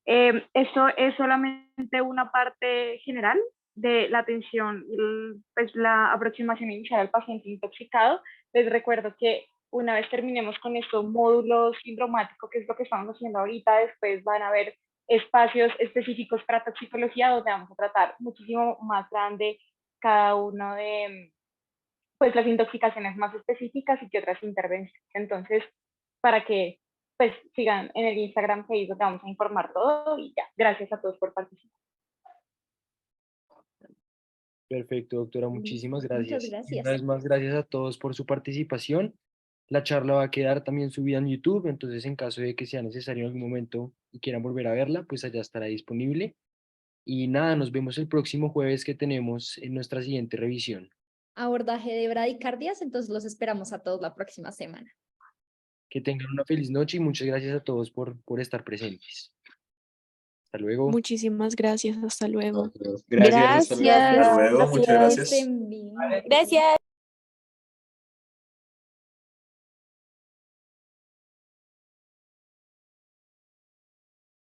Esto es solamente una parte general de la atención, pues la aproximación inicial al paciente intoxicado. Les recuerdo que una vez terminemos con estos módulos sindromáticos, que es lo que estamos haciendo ahorita, después van a haber espacios específicos para toxicología donde vamos a tratar muchísimo más grande cada uno de pues las intoxicaciones más específicas y que otras intervenciones. Entonces, para que pues sigan en el Instagram, que ahí es donde vamos a informar todo, y ya, gracias a todos por participar. Perfecto, doctora, muchísimas gracias. Muchas Y gracias. una vez más, gracias a todos por su participación. La charla va a quedar también subida en YouTube, entonces en caso de que sea necesario en algún momento y quieran volver a verla, pues allá estará disponible. Y nada, nos vemos el próximo jueves que tenemos en nuestra siguiente revisión. Abordaje de bradicardias, entonces los esperamos a todos la próxima semana. Que tengan una feliz noche y muchas gracias a todos por estar presentes. Hasta luego. Muchísimas gracias, hasta luego. Gracias, hasta luego. Hasta luego, muchas Que gracias. estén bien. Gracias.